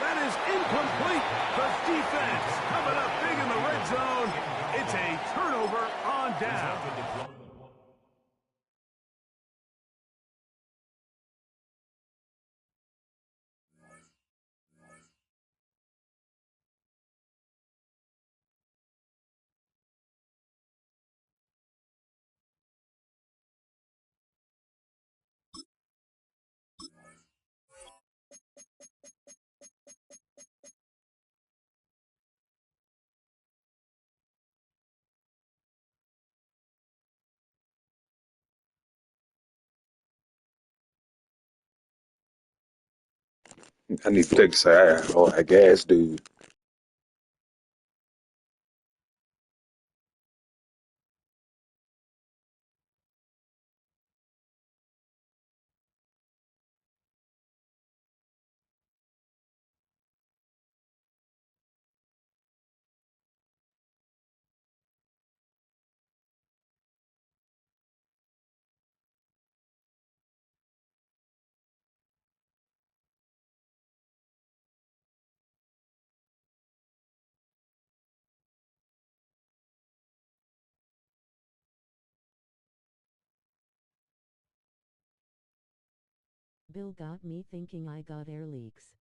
That is incomplete. The defense coming up big in the red zone. It's a turnover on down. I need to take a oh, I guess, dude. Bill got me thinking I got air leaks.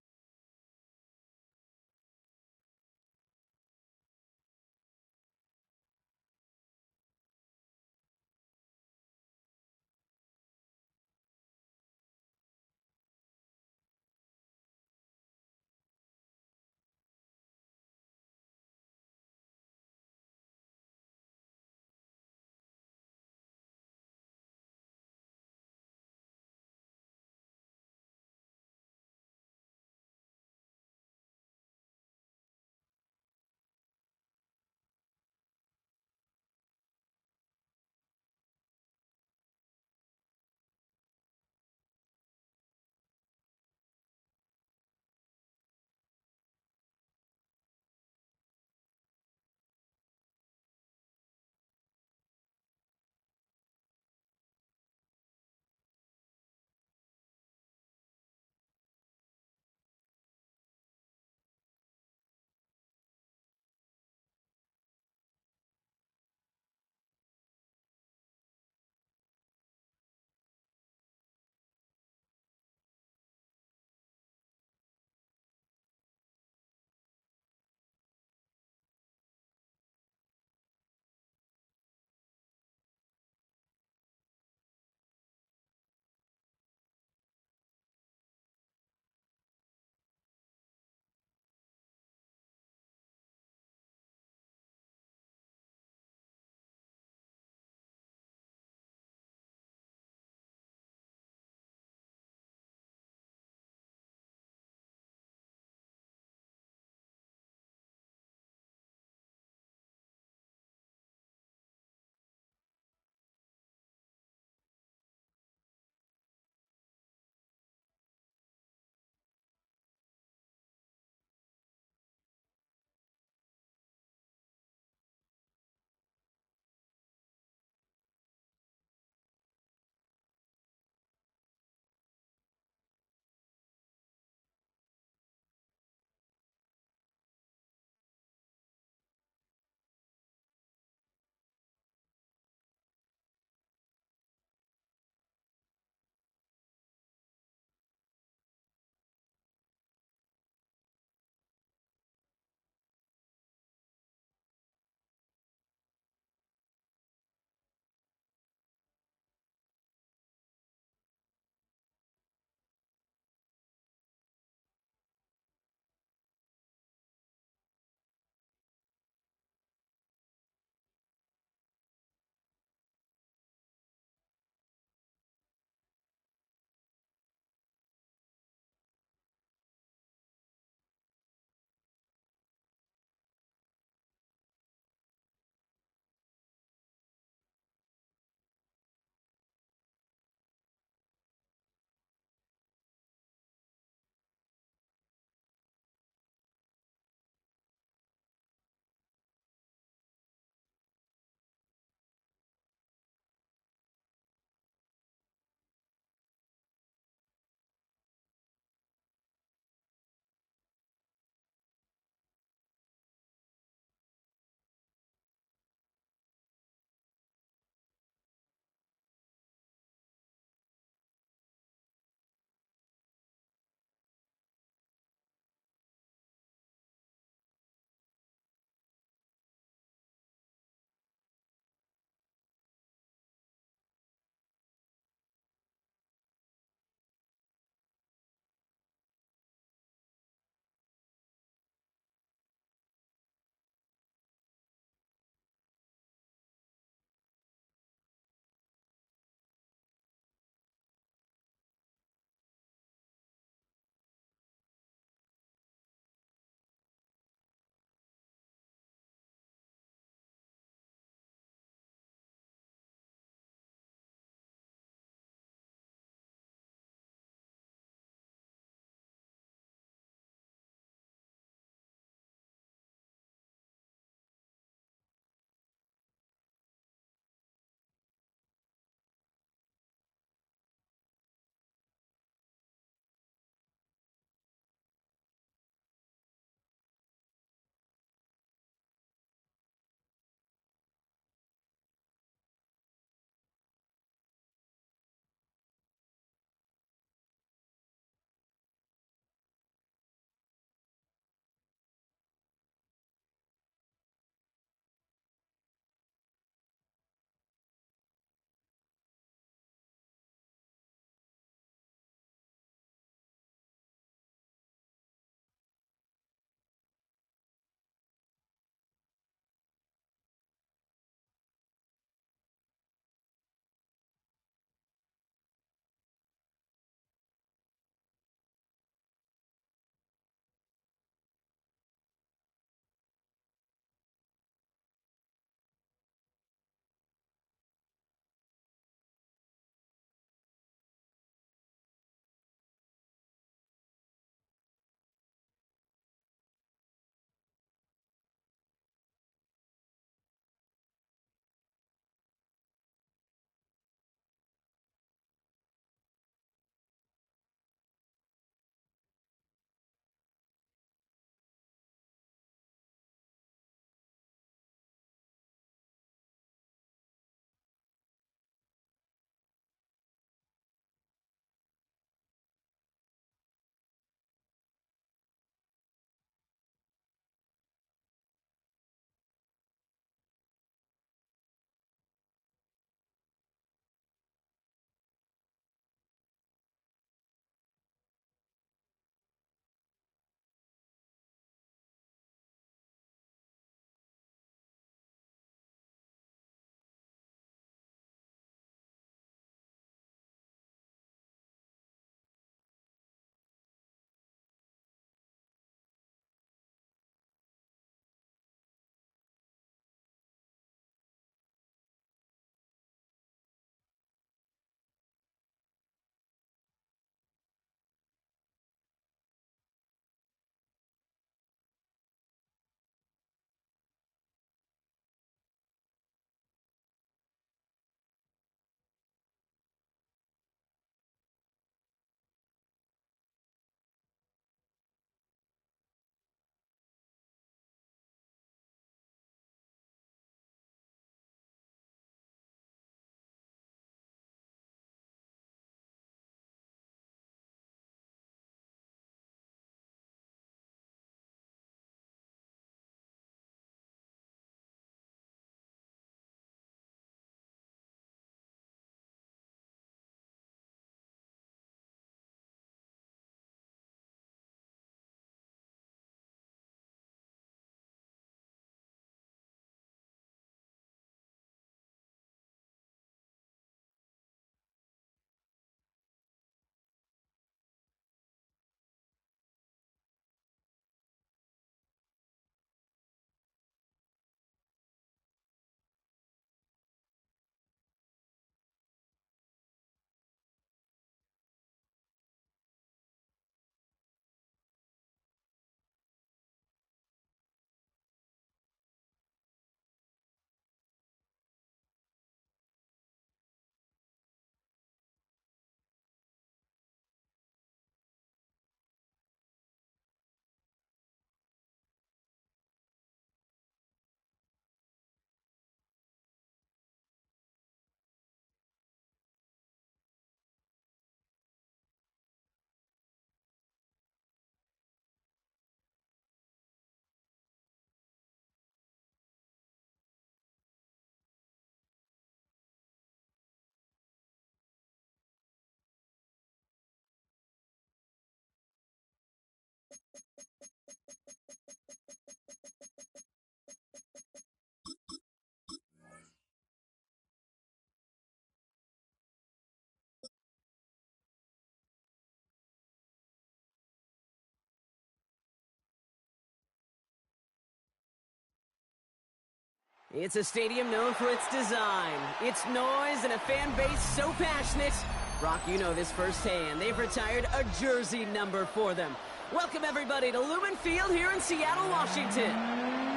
It's a stadium known for its design, its noise, and a fan base so passionate. Brock, you know this firsthand. They've retired a jersey number for them. Welcome, everybody, to Lumen Field here in Seattle, Washington.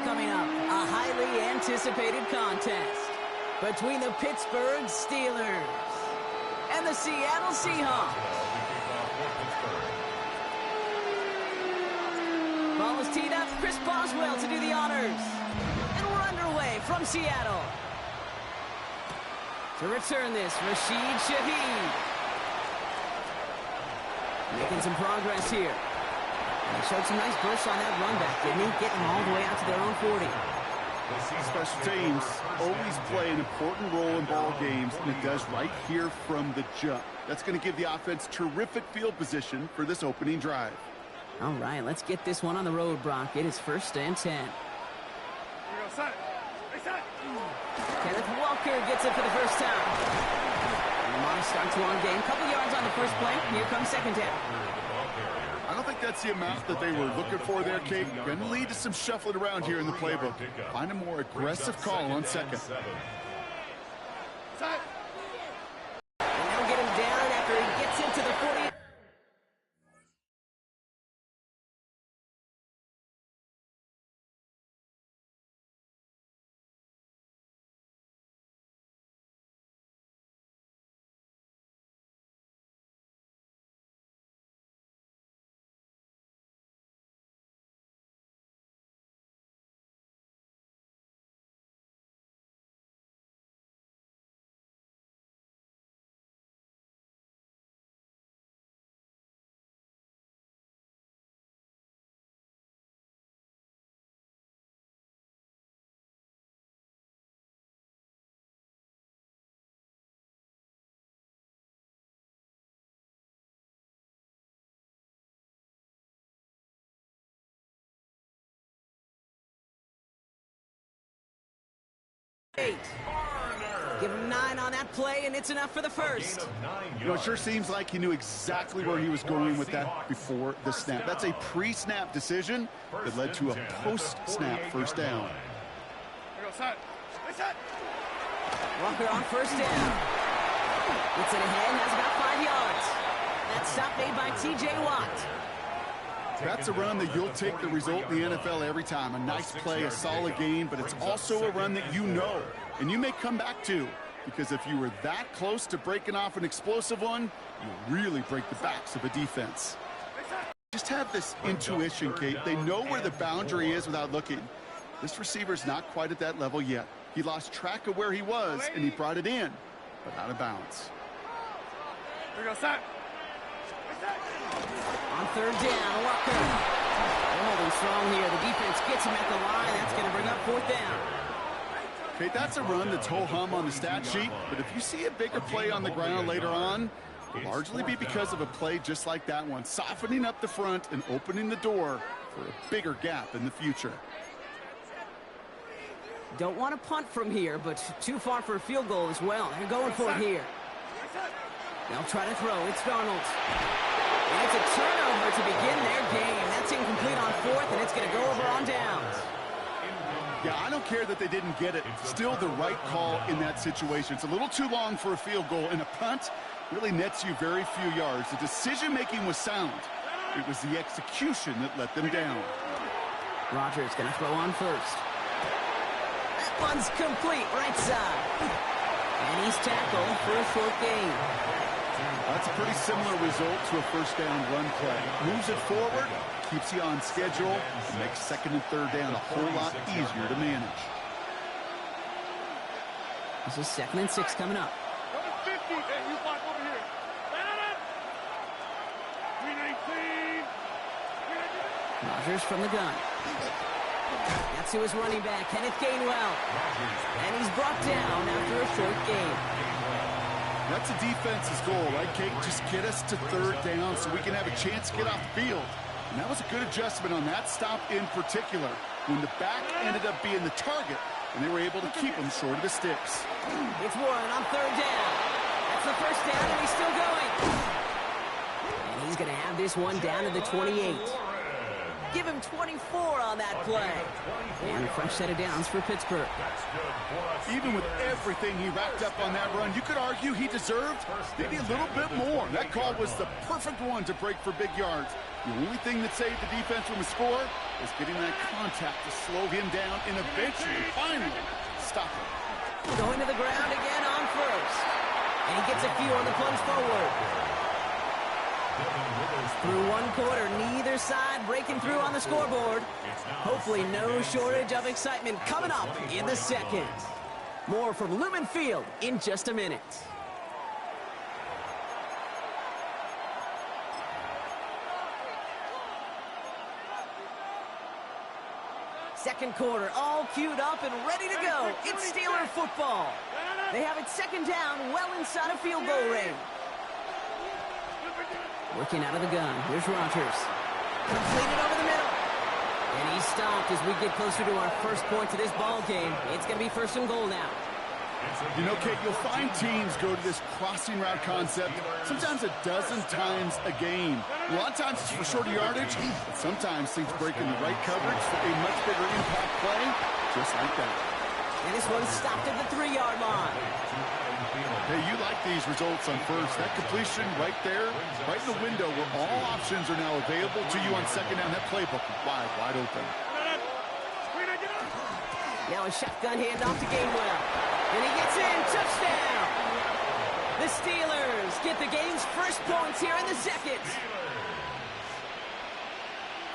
Coming up, a highly anticipated contest between the Pittsburgh Steelers and the Seattle Seahawks. Ball is teed up. Chris Boswell to do the honors. And we're underway from Seattle. To return this, Rashid Shaheed. Making some progress here. And he showed some nice bursts on that run back, didn't he? Getting all the way out to their own 40. Special teams always play an important role in ball games, and it does right here from the jump. That's going to give the offense terrific field position for this opening drive. All right, let's get this one on the road, Brock. It is 1st and 10. Kenneth Walker gets it for the first time. Lamar starts one game. Couple yards on the first play. Here comes second down. I don't think that's the amount that they were looking for there, Kate. Going to lead to some shuffling around here in the playbook. Find a more aggressive call on second. And they'll get him down after he gets into the 40. Give him 9 on that play, and it's enough for the first. You know, it sure seems like he knew exactly where he was going with that before the snap. That's a pre-snap decision that led to a post-snap first down. Walker on first down. Gets it ahead, has about 5 yards. That stop made by T.J. Watt. That's a run that you'll take the result in the NFL every time. A nice play, a solid game, but it's also a run that you know, and you may come back to, because if you were that close to breaking off an explosive one, you really break the backs of a defense. Just have this intuition, Kate. They know where the boundary is without looking. This receiver's not quite at that level yet. He lost track of where he was, and he brought it in, but out of bounds. Here we go, set. On third down, Walker. They're holding strong here. The defense gets him at the line. That's going to bring up 4th down. Okay, that's a run that's ho-hum on the stat sheet, but if you see a bigger play on the ground later on, it'll largely be because of a play just like that one, softening up the front and opening the door for a bigger gap in the future. Don't want to punt from here, but too far for a field goal as well. They're going for it here. They'll try to throw. It's Darnold. And it's a turnover to begin their game. That's incomplete on 4th, and it's going to go over on downs. Yeah, I don't care that they didn't get it. Still the right call in that situation. It's a little too long for a field goal, and a punt really nets you very few yards. The decision-making was sound. It was the execution that let them down. Rodgers going to throw on first. That one's complete, right side. And he's tackled for a short gain. That's a pretty similar result to a first down run play. Moves it forward, keeps you on schedule, and makes 2nd and 3rd down a whole lot easier to manage. This is 2nd and 6 coming up. Number 50, hey, you block over here. 319. Rodgers from the gun. That's to his running back, Kenneth Gainwell. And he's brought down after a short gain. That's a defense's goal, right, Kate? Just get us to 3rd down so we can have a chance to get off the field. And that was a good adjustment on that stop in particular, when the back ended up being the target, and they were able to keep him short of the sticks. It's Warren on 3rd down. That's the first down, and he's still going. And he's going to have this one down to the 28. Give him 24 on that play. And a fresh set of downs for Pittsburgh. Even with everything he racked up on that run, you could argue he deserved maybe a little bit more. That call was the perfect one to break for big yards. The only thing that saved the defense from a score was getting that contact to slow him down and eventually, finally, stop him. Going to the ground again on first. And he gets a few on the plunge forward. Through one quarter, neither side breaking through on the scoreboard. Hopefully no shortage of excitement coming up in the second. More from Lumen Field in just a minute. Second quarter, all queued up and ready to go. It's Steeler football. They have it second down, well inside of field goal range. Working out of the gun. Here's Rodgers. Completed over the middle. And he's stopped as we get closer to our first point to this ball game. It's going to be first and goal now. You know, Kate, you'll find teams go to this crossing route concept sometimes a dozen times a game. A lot of times it's for shorter yardage, but sometimes things break in the right coverage for a much bigger impact play, just like that. And this one's stopped at the 3-yard line. Hey, you like these results on first. That completion right there, right in the window where all options are now available to you on second down. That playbook is wide open. Now a shotgun handoff to Gainwell. And he gets in. Touchdown! The Steelers get the game's first points here in the second.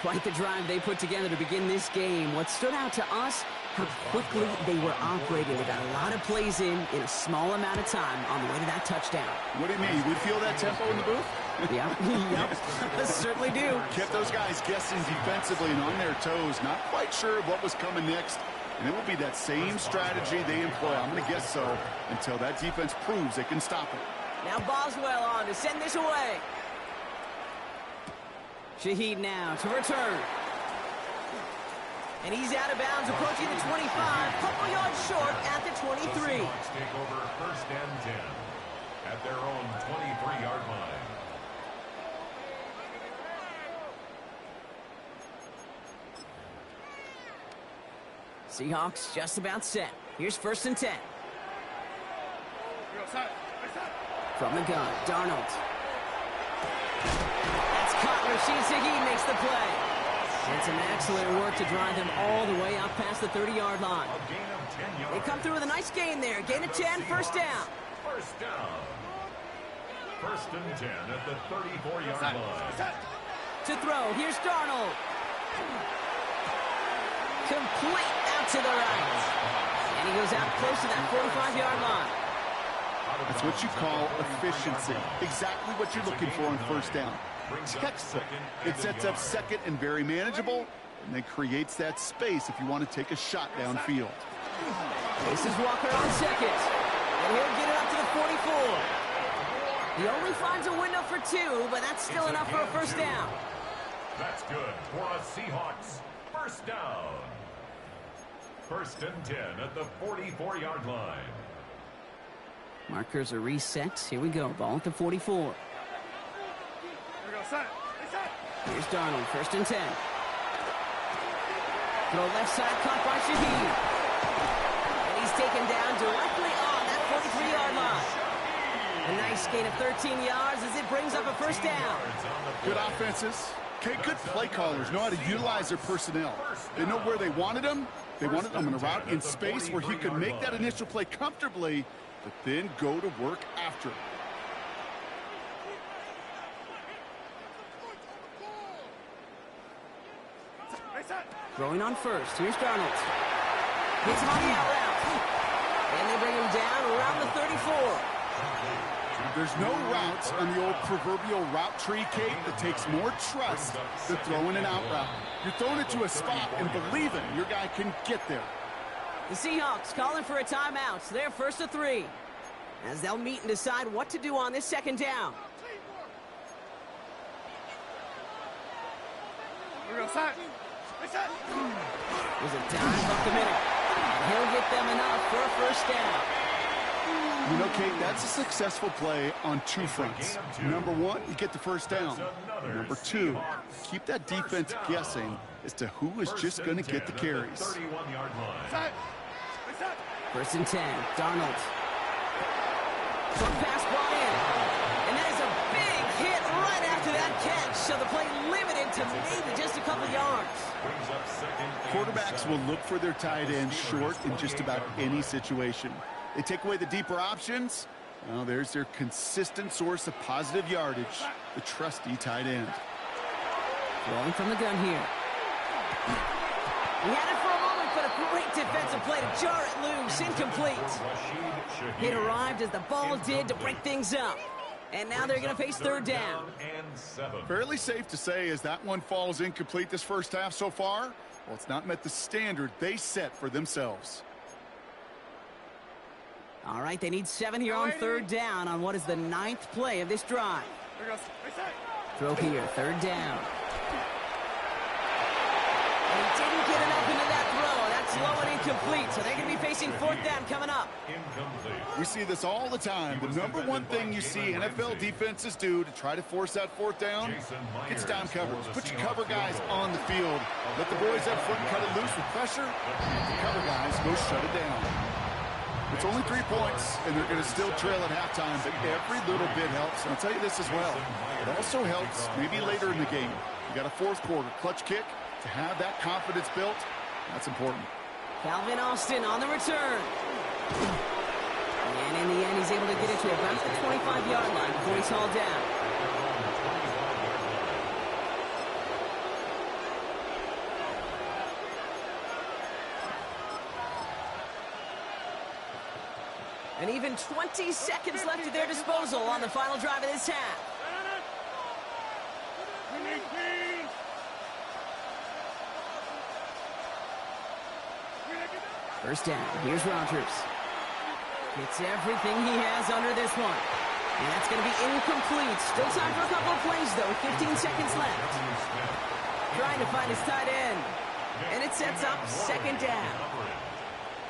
Quite the drive they put together to begin this game. What stood out to us, how quickly they were operating. They got a lot of plays in a small amount of time on the way to that touchdown. What do you mean? You would feel that tempo in the booth? Yep, certainly do. Kept those guys guessing defensively and on their toes, not quite sure of what was coming next. And it will be that same strategy they employ, I'm going to guess so, until that defense proves they can stop it. Now Boswell on to send this away. Shaheed now to return. And he's out of bounds, approaching the 25, couple yards short at the 23. Take over first and 10 at their own 23-yard line. Seahawks just about set. Here's first and 10. From the gun, Darnold. That's caught. Rashid Shaheed makes the play. And some excellent work to drive them all the way out past the 30-yard line. They come through with a nice gain there. Gain of 10, first down. First down. First and 10 at the 34-yard line. To throw, here's Darnold. Complete out to the right. And he goes out close to that 45-yard line. That's what you call efficiency. Exactly what you're looking for on first down. Textbook. It sets up second and very manageable, and then creates that space if you want to take a shot downfield. This is Walker on second. And he'll get it up to the 44. He only finds a window for 2, but that's still enough for a first down. That's good for a Seahawks first down. First and 10 at the 44-yard line. Markers are reset. Here we go. Ball at the 44. Here's Darnold. First and 10. Throw left side caught by Shaheed. And he's taken down directly on that 43-yard line. A nice gain of 13 yards as it brings up a first down. Good offenses. Okay, good play callers know how to utilize their personnel. They know where they wanted them. They wanted them in a route in space where he could make that initial play comfortably, but then go to work after. Throwing on first. Here's Darnold. He's money out route. And they bring him down around the 34. There's no routes on the old proverbial route tree, Kate, that takes more trust than throwing an out route. You're throwing it to a spot and believing your guy can get there. The Seahawks calling for a timeout. So they're first to 3. As they'll meet and decide what to do on this second down. There's a dive up the middle. And he'll get them enough for a first down. You know, Kate, that's a successful play on two fronts. Number one, you get the first down. Number two, keep that defense guessing as to who is just going to get the carries. 31-yard line. First and 10, Darnold. Short pass brought in. And that is a big hit right after that catch. So the play limited to maybe just a couple yards. Quarterbacks will look for their tight end short in just about any situation. They take away the deeper options. Well, there's their consistent source of positive yardage, the trusty tight end. Throwing from the gun here. He had it for a moment, but a great defensive play to jar it loose. Incomplete. It arrived as the ball did to break things up. And now they're going to face third down. Fairly safe to say as that one falls incomplete this first half so far, well, it's not met the standard they set for themselves. All right, they need 7 here on third down on what is the 9th play of this drive. Throw here, third down. And he didn't get enough into that throw. That's low and incomplete, so they're going to be facing fourth down coming up. We see this all the time. The number one thing you see NFL defenses do to try to force that fourth down, it's down coverage. Put your cover guys on the field. Let the boys up front cut it loose with pressure. The cover guys go shut it down. It's only 3 points, and they're going to still trail at halftime, but every little bit helps. And I'll tell you this as well. It also helps maybe later in the game. You got a fourth quarter clutch kick. To have that confidence built, that's important. Calvin Austin on the return. And in the end, he's able to get it to about the 25-yard line before he's hauled down. And even 20 seconds left at their disposal on the final drive of this half. First down. Here's Rodgers. Gets everything he has under this one. And that's going to be incomplete. Still time for a couple of plays, though. 15 seconds left. Trying to find his tight end. And it sets up second down.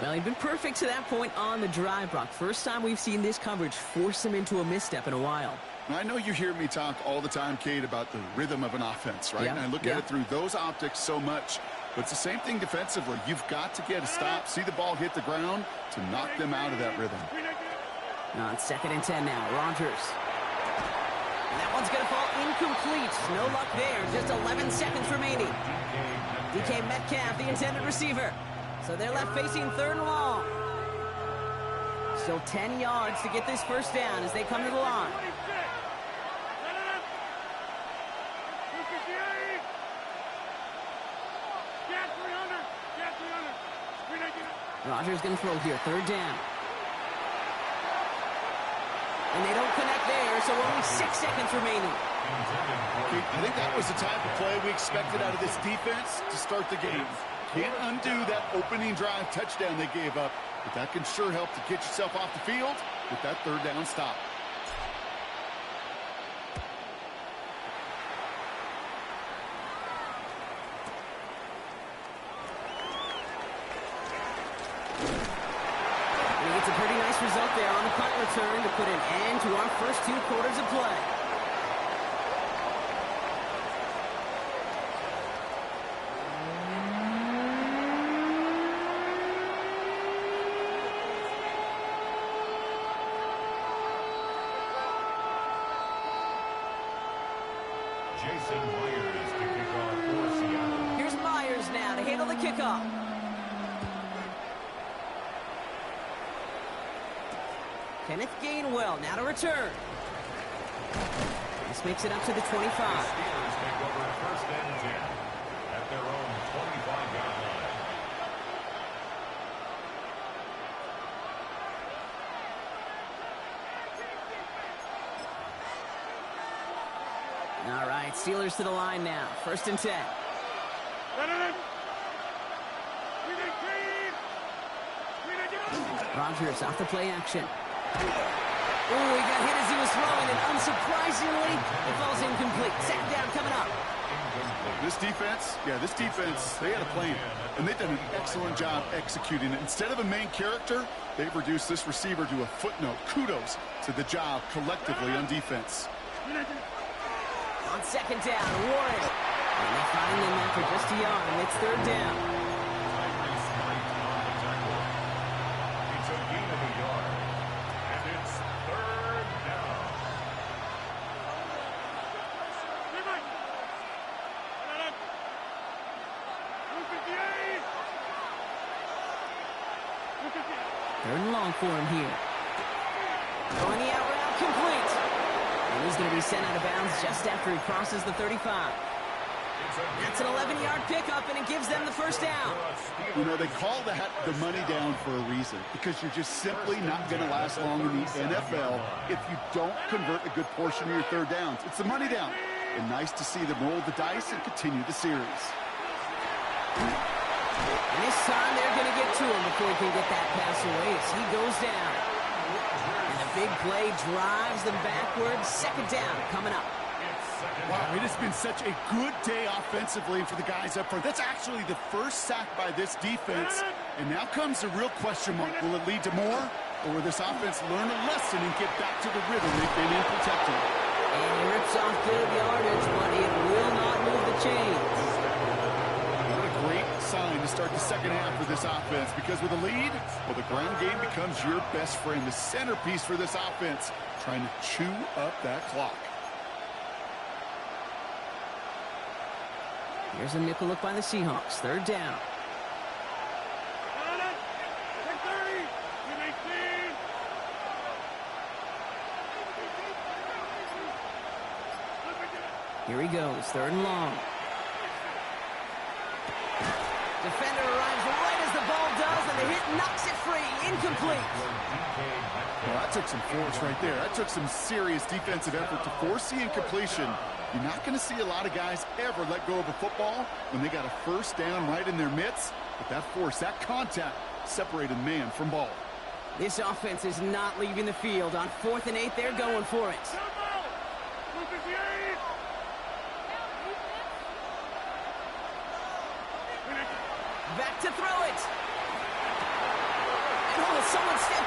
Well, he'd been perfect to that point on the drive, Brock. First time we've seen this coverage force him into a misstep in a while. I know you hear me talk all the time, Kate, about the rhythm of an offense, right? Yeah. And I look at it through those optics so much. But it's the same thing defensively. You've got to get a stop, see the ball hit the ground to knock them out of that rhythm. On second and 10 now, Rodgers. And that one's going to fall incomplete. No luck there. Just 11 seconds remaining. DK Metcalf, the intended receiver. So they're left facing third and long. Still 10 yards to get this first down as they come to the line. Rodgers going to throw here, third down. And they don't connect there, so only 6 seconds remaining. I think that was the type of play we expected out of this defense to start the game. Can't undo that opening drive touchdown they gave up, but that can sure help to get yourself off the field with that third down stop. And he gets a pretty nice result there on the punt return to put an end to our first 2 quarters of play. Jason Myers to kick off for Seattle. Here's Myers now to handle the kickoff. Kenneth Gainwell now to return. This makes it up to the 25. Steelers take over first and 10 at their own 25-yard line. All right, Steelers to the line now. First and 10. Rodgers off the play action. Oh, he got hit as he was throwing, and unsurprisingly, it falls incomplete. Second down coming up. This defense, they had a plan, and they've done an excellent job executing it. Instead of a main character, they've reduced this receiver to a footnote. Kudos to the job collectively on defense. On second down, Warren. And they find them after just a yard, and it's third down. It's a gain of a yard, and it's third down. Third and long for him here. Throwing the out route complete. And he's going to be sent out of bounds just after he crosses the 35. It's an 11-yard pickup, and it gives them the first down. You know, they call that the money down for a reason, because you're just simply not going to last long in the NFL if you don't convert a good portion of your third downs. It's the money down. And nice to see them roll the dice and continue the series. And this time they're going to get to him before he can get that pass away as he goes down. And the big play drives them backwards. Second down coming up. Wow, it has been such a good day offensively for the guys up front. That's actually the first sack by this defense. And now comes the real question mark. Will it lead to more? Or will this offense learn a lesson and get back to the rhythm they've been in protecting? And he rips off good yardage, but it will not move the chains. What a great sign to start the second half for this offense, because with a lead, well, the ground game becomes your best friend, the centerpiece for this offense, trying to chew up that clock. Here's a nickel look by the Seahawks. Third down. Here he goes, third and long. Defender arrives right as the ball does, and the hit knocks it free. Incomplete. Well, that took some force right there. That took some serious defensive effort to force the incompletion. You're not going to see a lot of guys ever let go of a football when they got a first down right in their midst. But that force, that contact, separated man from ball. This offense is not leaving the field. On 4th and 8, they're going for it. Back to throw it. And someone stepped